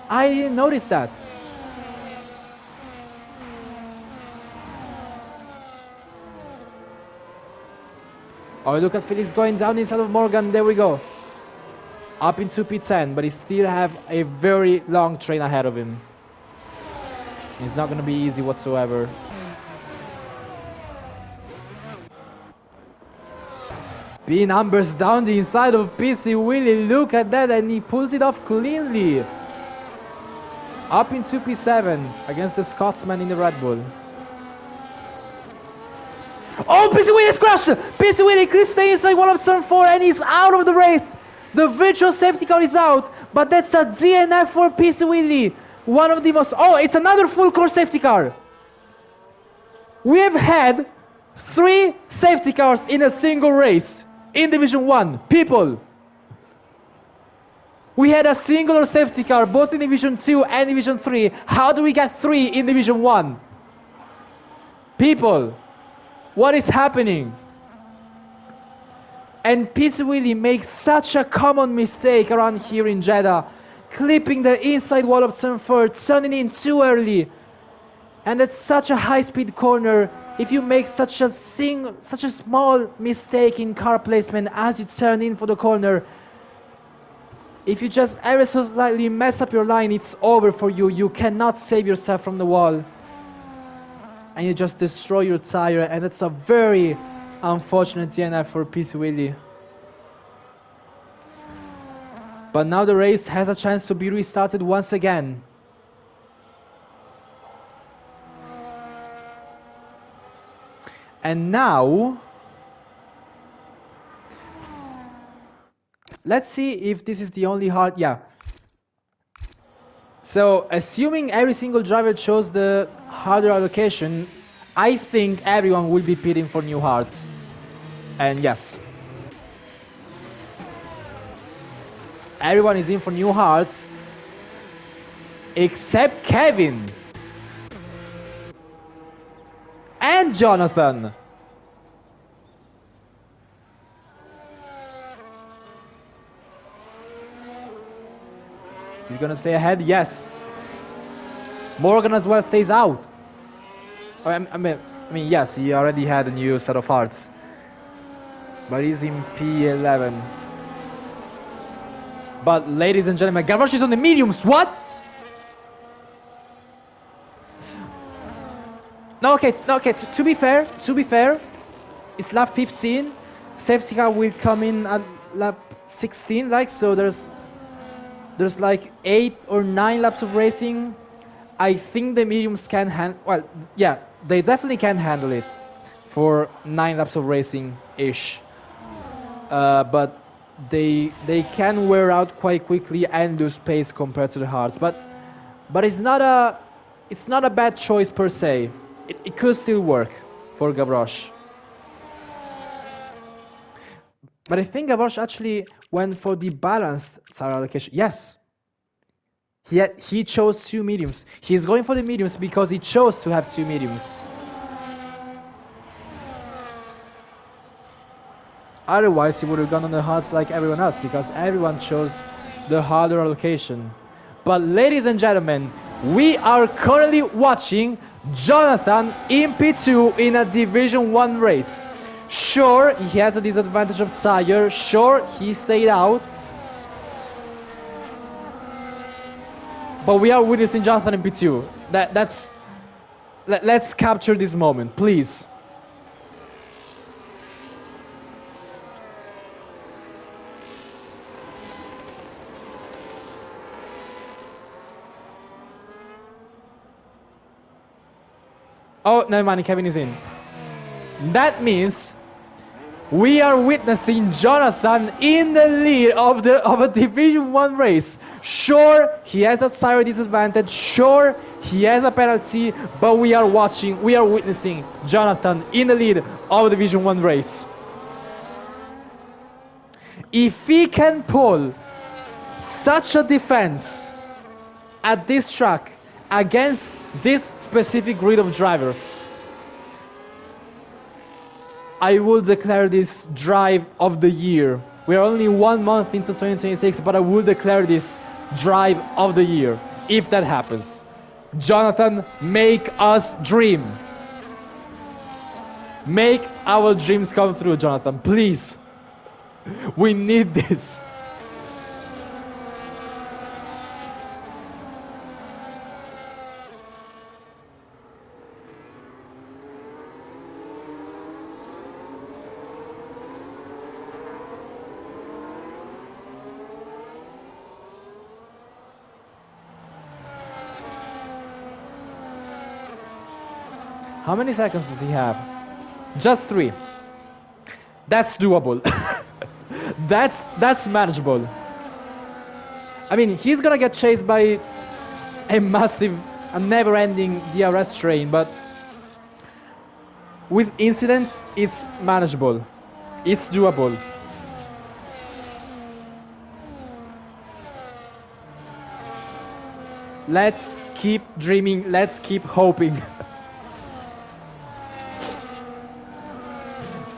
I didn't notice that. Oh, look at Felix going down inside of Morgan. There we go. Up into P10, but he still have a very long train ahead of him. It's not going to be easy whatsoever. B numbers down the inside of PC Willie. Look at that, and he pulls it off cleanly. Up into P7 against the Scotsman in the Red Bull. Oh, PC Willie's crashed! PC Willie clips the inside one of turn 4 and he's out of the race. The virtual safety car is out, but that's a DNF for PC Willie. One of the most... Oh, it's another full course safety car. We have had 3 safety cars in a single race in Division 1. People. We had a singular safety car both in Division 2 and Division 3. How do we get 3 in Division 1? People. What is happening? And PC Willie makes such a common mistake around here in Jeddah, clipping the inside wall of turn 4, turning in too early. And it's such a high-speed corner. If you make such a small mistake in car placement as you turn in for the corner, if you just ever so slightly mess up your line, it's over for you. You cannot save yourself from the wall. And you just destroy your tire, and it's a very unfortunate DNF for PC Willie. But now the race has a chance to be restarted once again. And now, let's see if this is the only hard... Yeah. So, assuming every single driver chose the harder allocation, I think everyone will be pitting for new hards. And yes. Everyone is in for new hards. Except Kevin. And Jonathan. He's gonna stay ahead, yes. Morgan as well stays out. I mean, yes, he already had a new set of hearts. But he's in P11. But ladies and gentlemen, Gavroche is on the mediums, what? No, okay, to be fair, it's lap 15. Safety car will come in at lap 16, like, so there's like 8 or 9 laps of racing. I think the mediums can handle... Well, yeah, they definitely can handle it for 9 laps of racing-ish. But they can wear out quite quickly and lose pace compared to the hards. But it's not a bad choice per se. It could still work for Gavroche. But I think Gavroche actually went for the balanced tire allocation. Yes. He chose 2 mediums. He's going for the mediums because he chose to have 2 mediums. Otherwise, he would have gone on the hards like everyone else because everyone chose the harder allocation. But ladies and gentlemen, we are currently watching Jonathan in P2 in a Division 1 race. Sure, he has a disadvantage of tire. Sure, he stayed out. But we are witnessing Jonathan in P2. Let's capture this moment, please. Oh, never mind, Kevin is in. That means we are witnessing Jonathan in the lead of a Division 1 race. Sure, he has a tire disadvantage. Sure, he has a penalty, but we are witnessing Jonathan in the lead of a Division 1 race. If he can pull such a defense at this track against this specific grid of drivers, I will declare this drive of the year We are only 1 month into 2026, but I will declare this drive of the year if that happens. Jonathan, make us dream. Make our dreams come true, Jonathan, please. We need this. How many seconds does he have? Just 3. That's doable. That's manageable. I mean, he's gonna get chased by a massive, a never-ending DRS train, but with incidents, it's manageable. It's doable. Let's keep dreaming. Let's keep hoping.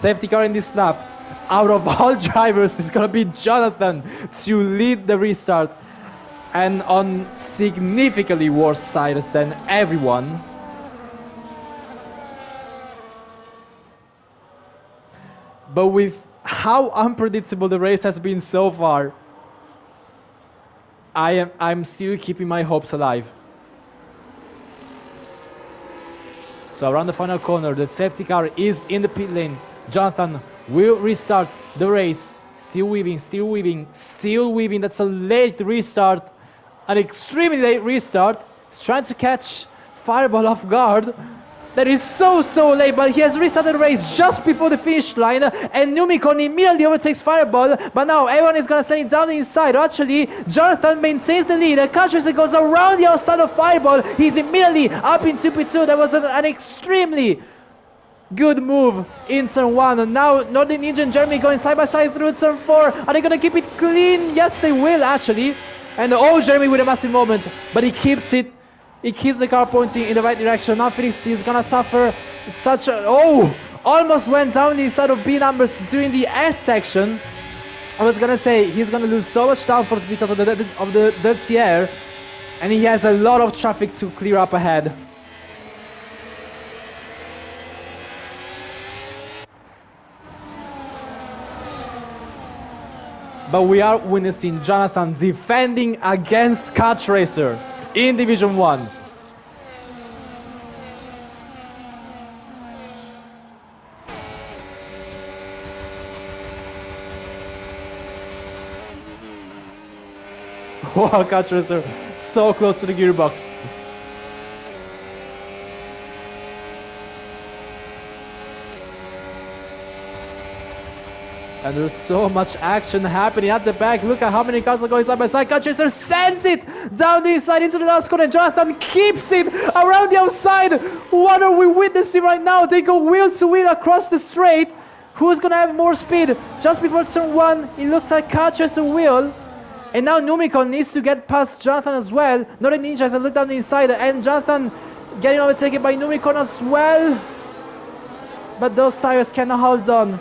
Safety car in this lap. Out of all drivers, it's gonna be Jonathan to lead the restart, and on significantly worse sides than everyone. But with how unpredictable the race has been so far, I'm still keeping my hopes alive. So around the final corner, the safety car is in the pit lane. Jonathan will restart the race. Still weaving, still weaving, still weaving. That's a late restart. An extremely late restart. He's trying to catch Fireball off guard. That is so late, but he has restarted the race just before the finish line, and Numicon immediately overtakes Fireball, but now everyone is gonna send it down the inside. Actually, Jonathan maintains the lead, and Catchracer goes around the outside of Fireball. He's immediately up in 2P2. That was an extremely good move in turn 1, and now Nordic Ninja and Jeremy going side by side through turn 4. Are they gonna keep it clean? Yes, they will actually. And Jeremy with a massive moment, but he keeps it. He keeps the car pointing in the right direction. Now Felix is gonna suffer such a... almost went down the side of B numbers during the S section. I was gonna say, he's gonna lose so much downforce because of the dirty air. And he has a lot of traffic to clear up ahead. But we are witnessing Jonathan defending against Catchracer in Division 1. Wow, Catchracer so close to the gearbox. And there's so much action happening at the back. Look at how many cars are going side by side. Catchracer sends it down the inside into the last corner. Jonathan keeps it around the outside. What are we witnessing right now? They go wheel to wheel across the straight. Who's gonna have more speed? Just before turn 1, it looks like Catchracer will. And now Numicon needs to get past Jonathan as well. Nordic Ninja has a look down the inside, and Jonathan getting overtaken by Numicon as well. But those tires cannot hold on.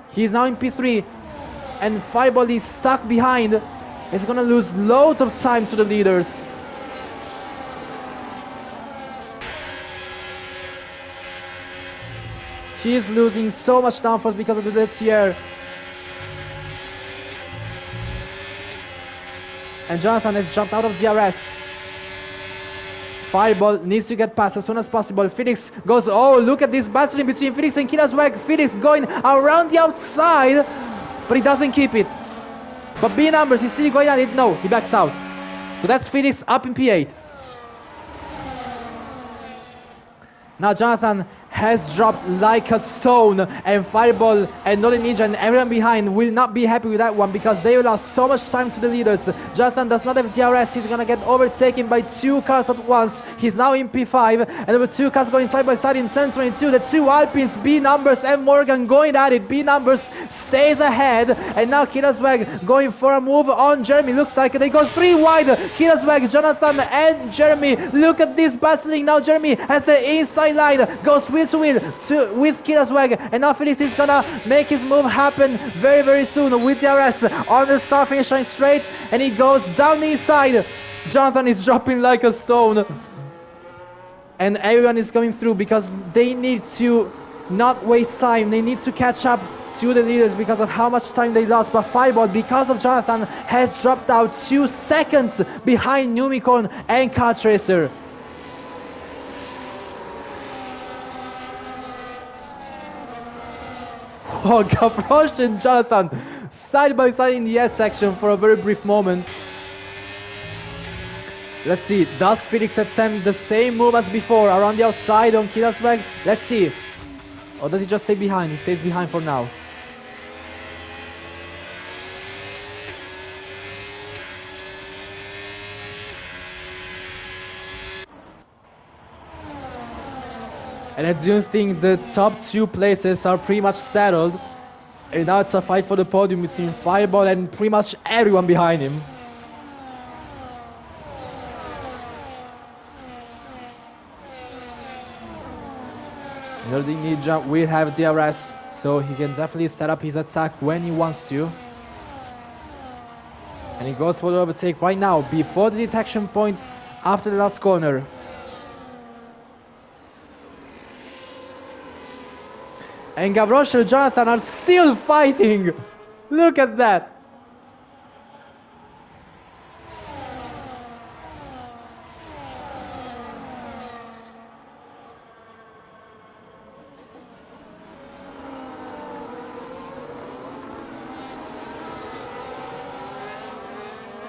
He's now in P3, and Fireball is stuck behind. He's gonna lose loads of time to the leaders. He is losing so much downforce because of the dirty air. And Jonathan has jumped out of DRS. Fireball needs to get past as soon as possible. Felix goes, look at this battle in between Felix and Killaswag. Felix going around the outside, but he doesn't keep it. But B numbers, he's still going at it. No, he backs out. So that's Felix up in P8. Now Jonathan has dropped like a stone, and Fireball and Nordic Ninja and everyone behind will not be happy with that one because they lost so much time to the leaders. Jonathan does not have DRS. He's gonna get overtaken by 2 cars at once. He's now in P5, and there were 2 cars going side by side in turn 22. The 2 Alpines, B numbers and Morgan going at it. B numbers stays ahead, and now Killaswag going for a move on Jeremy. Looks like they go 3 wide. Killaswag, Jonathan, and Jeremy. Look at this battling now. Jeremy has the inside line, goes wheel to wheel with Killaswag, and now Felix is gonna make his move happen very, very soon with DRS on the start finish line straight, and he goes down the inside. Jonathan is dropping like a stone, and everyone is going through because they need to not waste time. They need to catch up to the leaders because of how much time they lost. But Fireball, because of Jonathan, has dropped out 2 seconds behind Numicorn and Kartracer. Oh, Gavroche and Jonathan side by side in the S section for a very brief moment. Let's see, does Felix attempt the same move as before around the outside on Killaswag? Let's see. Or does he just stay behind? He stays behind for now. And I do think the top 2 places are pretty much settled. And now it's a fight for the podium between Fireball and pretty much everyone behind him. Nordic Ninja will have DRS, so he can definitely set up his attack when he wants to. And he goes for the overtake right now, before the detection point, after the last corner. And Gavroche and Jonathan are still fighting! Look at that!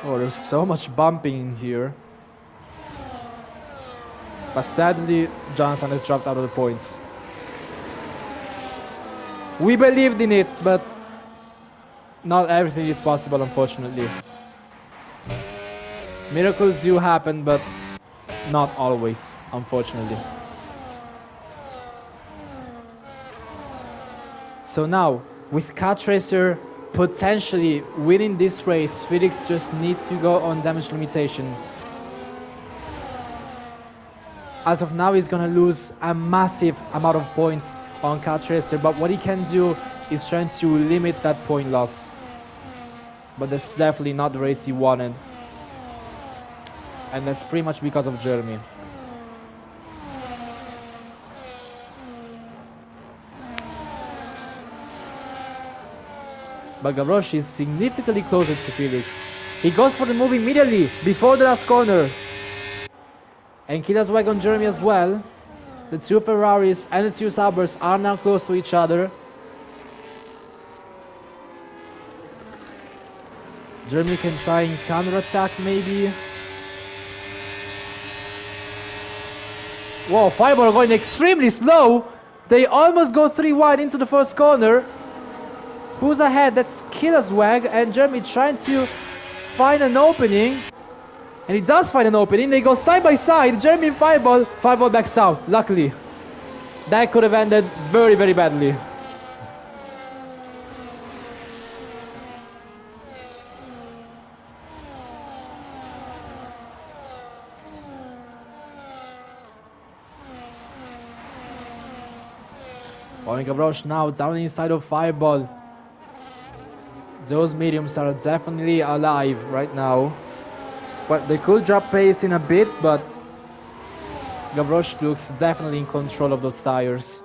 Oh, there's so much bumping in here. But sadly, Jonathan has dropped out of the points. We believed in it, but not everything is possible, unfortunately. Miracles do happen, but not always, unfortunately. So now, with Kartracer potentially winning this race, Felix just needs to go on damage limitation. As of now, he's gonna lose a massive amount of points on Kartracer, but what he can do is trying to limit that point loss. But that's definitely not the race he wanted. And that's pretty much because of Jeremy. But Gavroche is significantly closer to Felix. He goes for the move immediately before the last corner. And Killaswag on Jeremy as well. The 2 Ferraris and the 2 Saubers are now close to each other. Jeremy can try and counter-attack maybe. Whoa, Fireball going extremely slow. They almost go 3 wide into the first corner. Who's ahead? That's Killaswag, and Jeremy trying to find an opening. And he does find an opening. They go side by side. Jeremy and Fireball. Fireball backs out, luckily. That could have ended very, very badly. Gavroche now down inside of Fireball. Those mediums are definitely alive right now. But they could drop pace in a bit, but Gavroche looks definitely in control of those tires.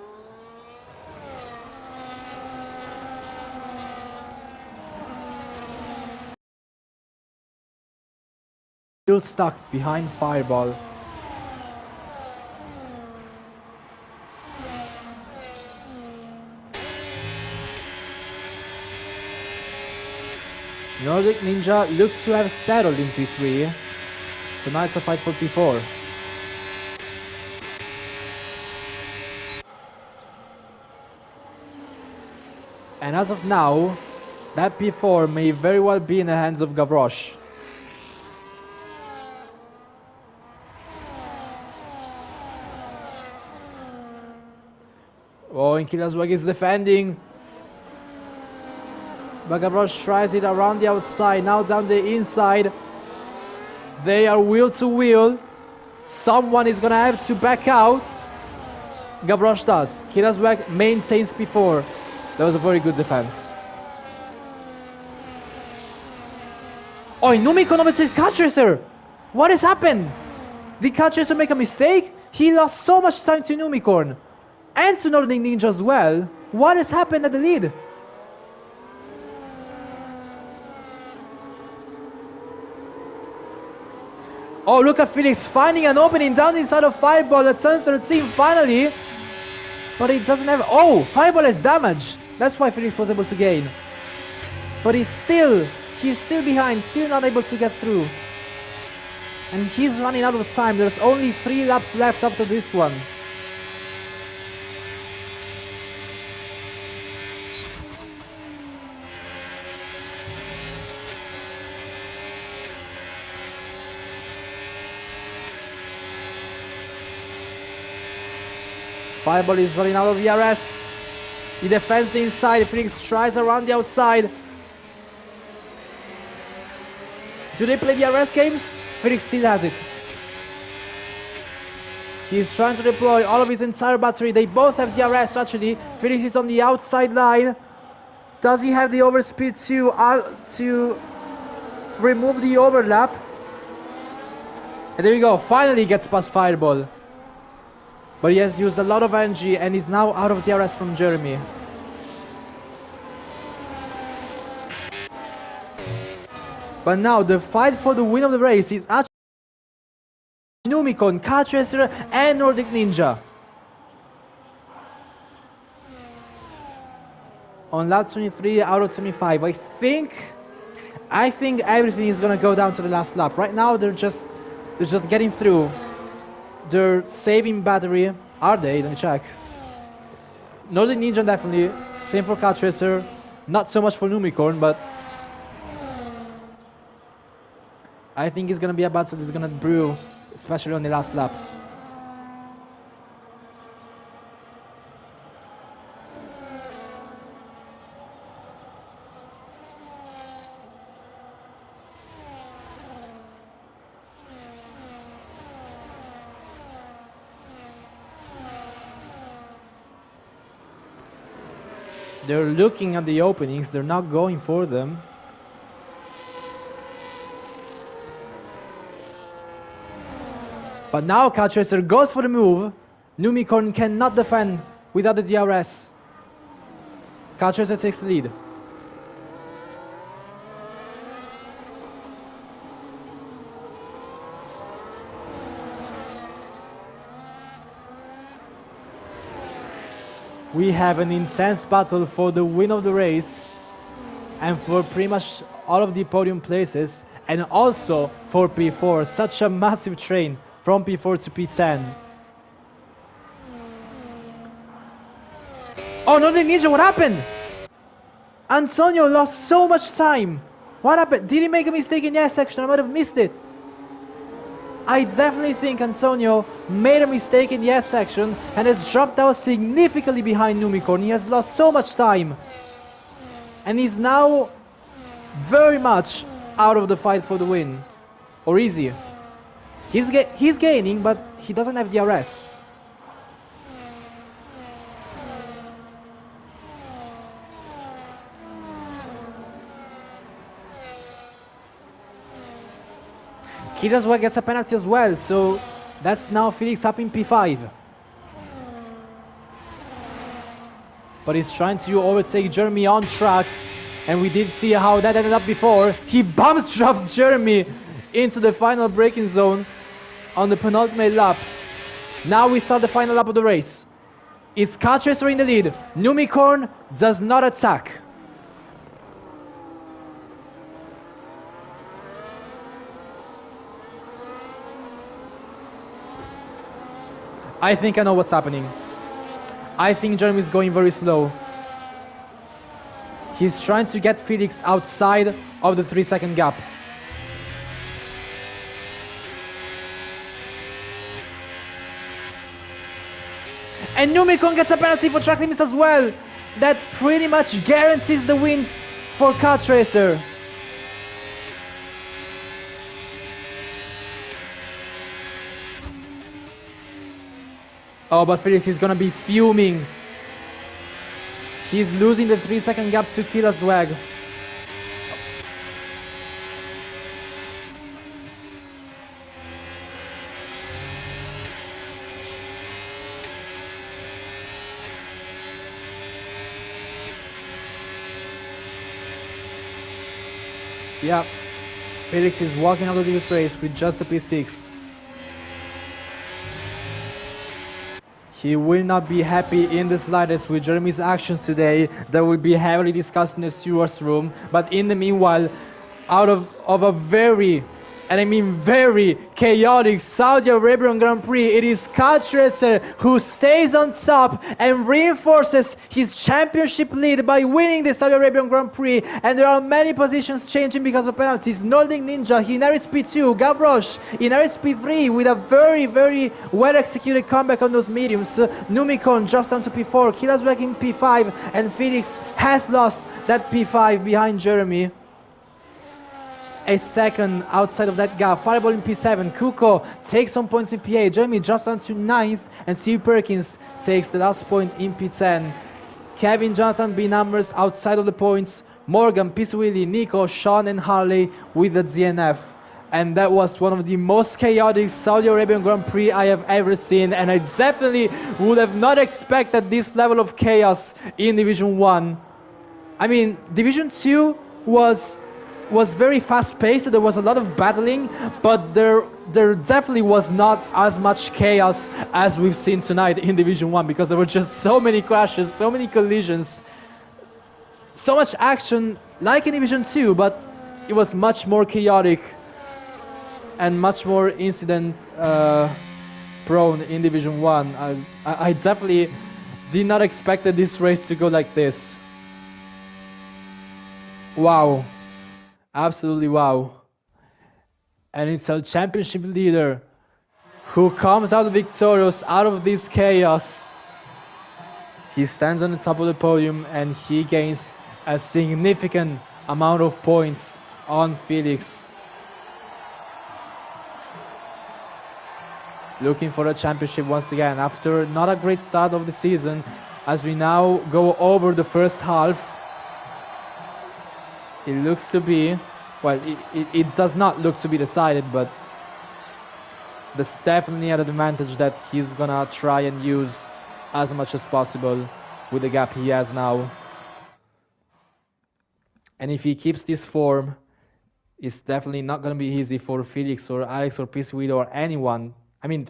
Still stuck behind Fireball. Nordic Ninja looks to have settled in P3, so now it's a fight for P4. And as of now, that P4 may very well be in the hands of Gavroche. Oh, and Killaswag is defending. but Gavroche tries it around the outside, now down the inside. They are wheel to wheel. Someone is gonna have to back out. Gavroche does. Kirazweg maintains P4. That was a very good defense. Oh, Numikon overtakes Catchacer! What has happened? Did Catchacer make a mistake? He lost so much time to Numicorn. And to Nordic Ninja as well. What has happened at the lead? Oh, look at Felix finding an opening down inside of Fireball at turn 13 finally. But he doesn't have... Oh, Fireball has damage. That's why Felix was able to gain. But he's still behind, still not able to get through. And he's running out of time. There's only 3 laps left after this one. Fireball is running out of ERS. He defends the inside. Felix tries around the outside. Do they play the ERS games? Felix still has it. He's trying to deploy all of his entire battery. They both have DRS actually. Felix is on the outside line. Does he have the overspeed to remove the overlap? And there we go. Finally gets past Fireball. But he has used a lot of energy and is now out of DRS from Jeremy. But now the fight for the win of the race is actually Numikon, Catchacer and Nordic Ninja. On lap 23 out of 25. I think everything is gonna go down to the last lap. Right now they're just getting through. They're saving battery. Are they? Let me check. Nordic Ninja definitely. Same for Catchacer. Not so much for Numicorn, but I think it's gonna be a battle that's gonna brew, especially on the last lap. They're looking at the openings, they're not going for them. But now Catchacer goes for the move. Numicorn cannot defend without the DRS. Catchacer takes the lead. We have an intense battle for the win of the race and for pretty much all of the podium places, and also for P4. Such a massive train from P4 to P10. Oh, Nordic Ninja, what happened? Antonio lost so much time. What happened? Did he make a mistake in the S section? I might have missed it. I definitely think Antonio made a mistake in the S section and has dropped out significantly behind Numicorn. He has lost so much time. And he's now very much out of the fight for the win. Or easy. He's gaining, but he doesn't have DRS. Kirazweg gets a penalty as well, so that's now Felix up in P5. But he's trying to overtake Jeremy on track, and we did see how that ended up before. He bumps dropped Jeremy into the final braking zone on the penultimate lap. Now we start the final lap of the race. It's Catchacer in the lead. Numicorn does not attack. I think I know what's happening. I think Jeremy is going very slow. He's trying to get Felix outside of the 3-second gap. And Numicorn gets a penalty for track limits as well. That pretty much guarantees the win for Kart Racer. Oh, but Felix is gonna be fuming. He's losing the 3-second gap to Killaswag. Yeah, Felix is walking out of this race with just a P6. He will not be happy in the slightest with Jeremy's actions today. That will be heavily discussed in the stewards room. But in the meanwhile, out of a very, and I mean very chaotic Saudi Arabian Grand Prix, it is Kart Racer who stays on top and reinforces his championship lead by winning the Saudi Arabian Grand Prix. And there are many positions changing because of penalties. Nordic Ninja in RSP2, Gavroche in RSP3 with a very, very well executed comeback on those mediums. Numicon drops down to P4, Killaswag in P5, and Felix has lost that P5 behind Jeremy. A second outside of that gap. Fireball in P7. Kuko takes some points in P8. Jeremy drops down to 9th. And Steve Perkins takes the last point in P10. Kevin, Jonathan, B numbers outside of the points. Morgan, Peace Willie, Nico, Sean and Harley with the DNF. And that was one of the most chaotic Saudi Arabian Grand Prix I have ever seen. And I definitely would have not expected this level of chaos in Division 1. I mean, Division 2 was very fast-paced. There was a lot of battling, but there definitely was not as much chaos as we've seen tonight in Division 1, because there were just so many crashes, so many collisions, so much action like in Division 2, but it was much more chaotic and much more incident prone in Division 1. I definitely did not expect this race to go like this. Wow. Absolutely wow. And it's a championship leader who comes out victorious out of this chaos. He stands on the top of the podium and he gains a significant amount of points on Felix. Looking for a championship once again after not a great start of the season. As we now go over the first half, it looks to be, well, it does not look to be decided, but there's definitely an advantage that he's gonna try and use as much as possible with the gap he has now. And if he keeps this form, it's definitely not gonna be easy for Felix or Alex or Pisweed or anyone. I mean,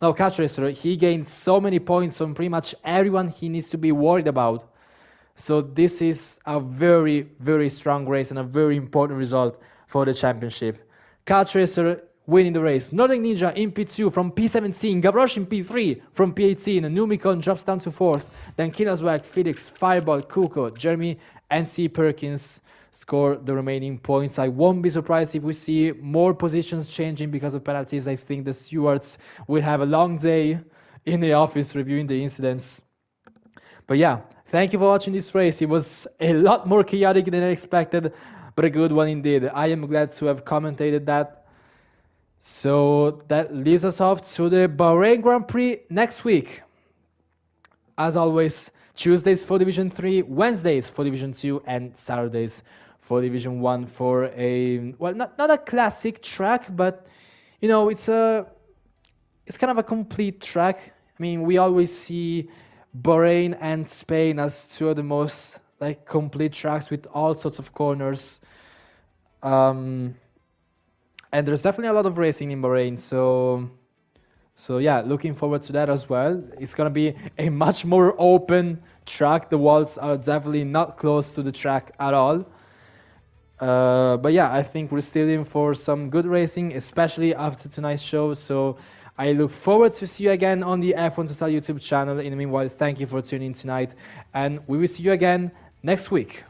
Kart Racer, he gained so many points on pretty much everyone he needs to be worried about. So this is a very, very strong race and a very important result for the championship. Kart Racer winning the race. Northern Ninja in P2 from P17. Gavroche in P3 from P18. Numicon drops down to 4th. Then Killaswag, Felix, Fireball, Kuko, Jeremy, and C. Perkins score the remaining points. I won't be surprised if we see more positions changing because of penalties. I think the stewards will have a long day in the office reviewing the incidents. But yeah, thank you for watching this race. It was a lot more chaotic than I expected, but a good one indeed. I am glad to have commentated that. So that leaves us off to the Bahrain Grand Prix next week. As always, Tuesdays for Division 3, Wednesdays for Division 2, and Saturdays for Division 1 for a, well, not a classic track, but, you know, it's kind of a complete track. I mean, we always see Bahrain and Spain as two of the most like complete tracks with all sorts of corners, and there's definitely a lot of racing in Bahrain, so yeah, looking forward to that as well. It's gonna be a much more open track. The walls are definitely not close to the track at all, but yeah, I think we're still in for some good racing, especially after tonight's show. So I look forward to see you again on the F1 Total YouTube channel. In the meanwhile, thank you for tuning in tonight, and we will see you again next week.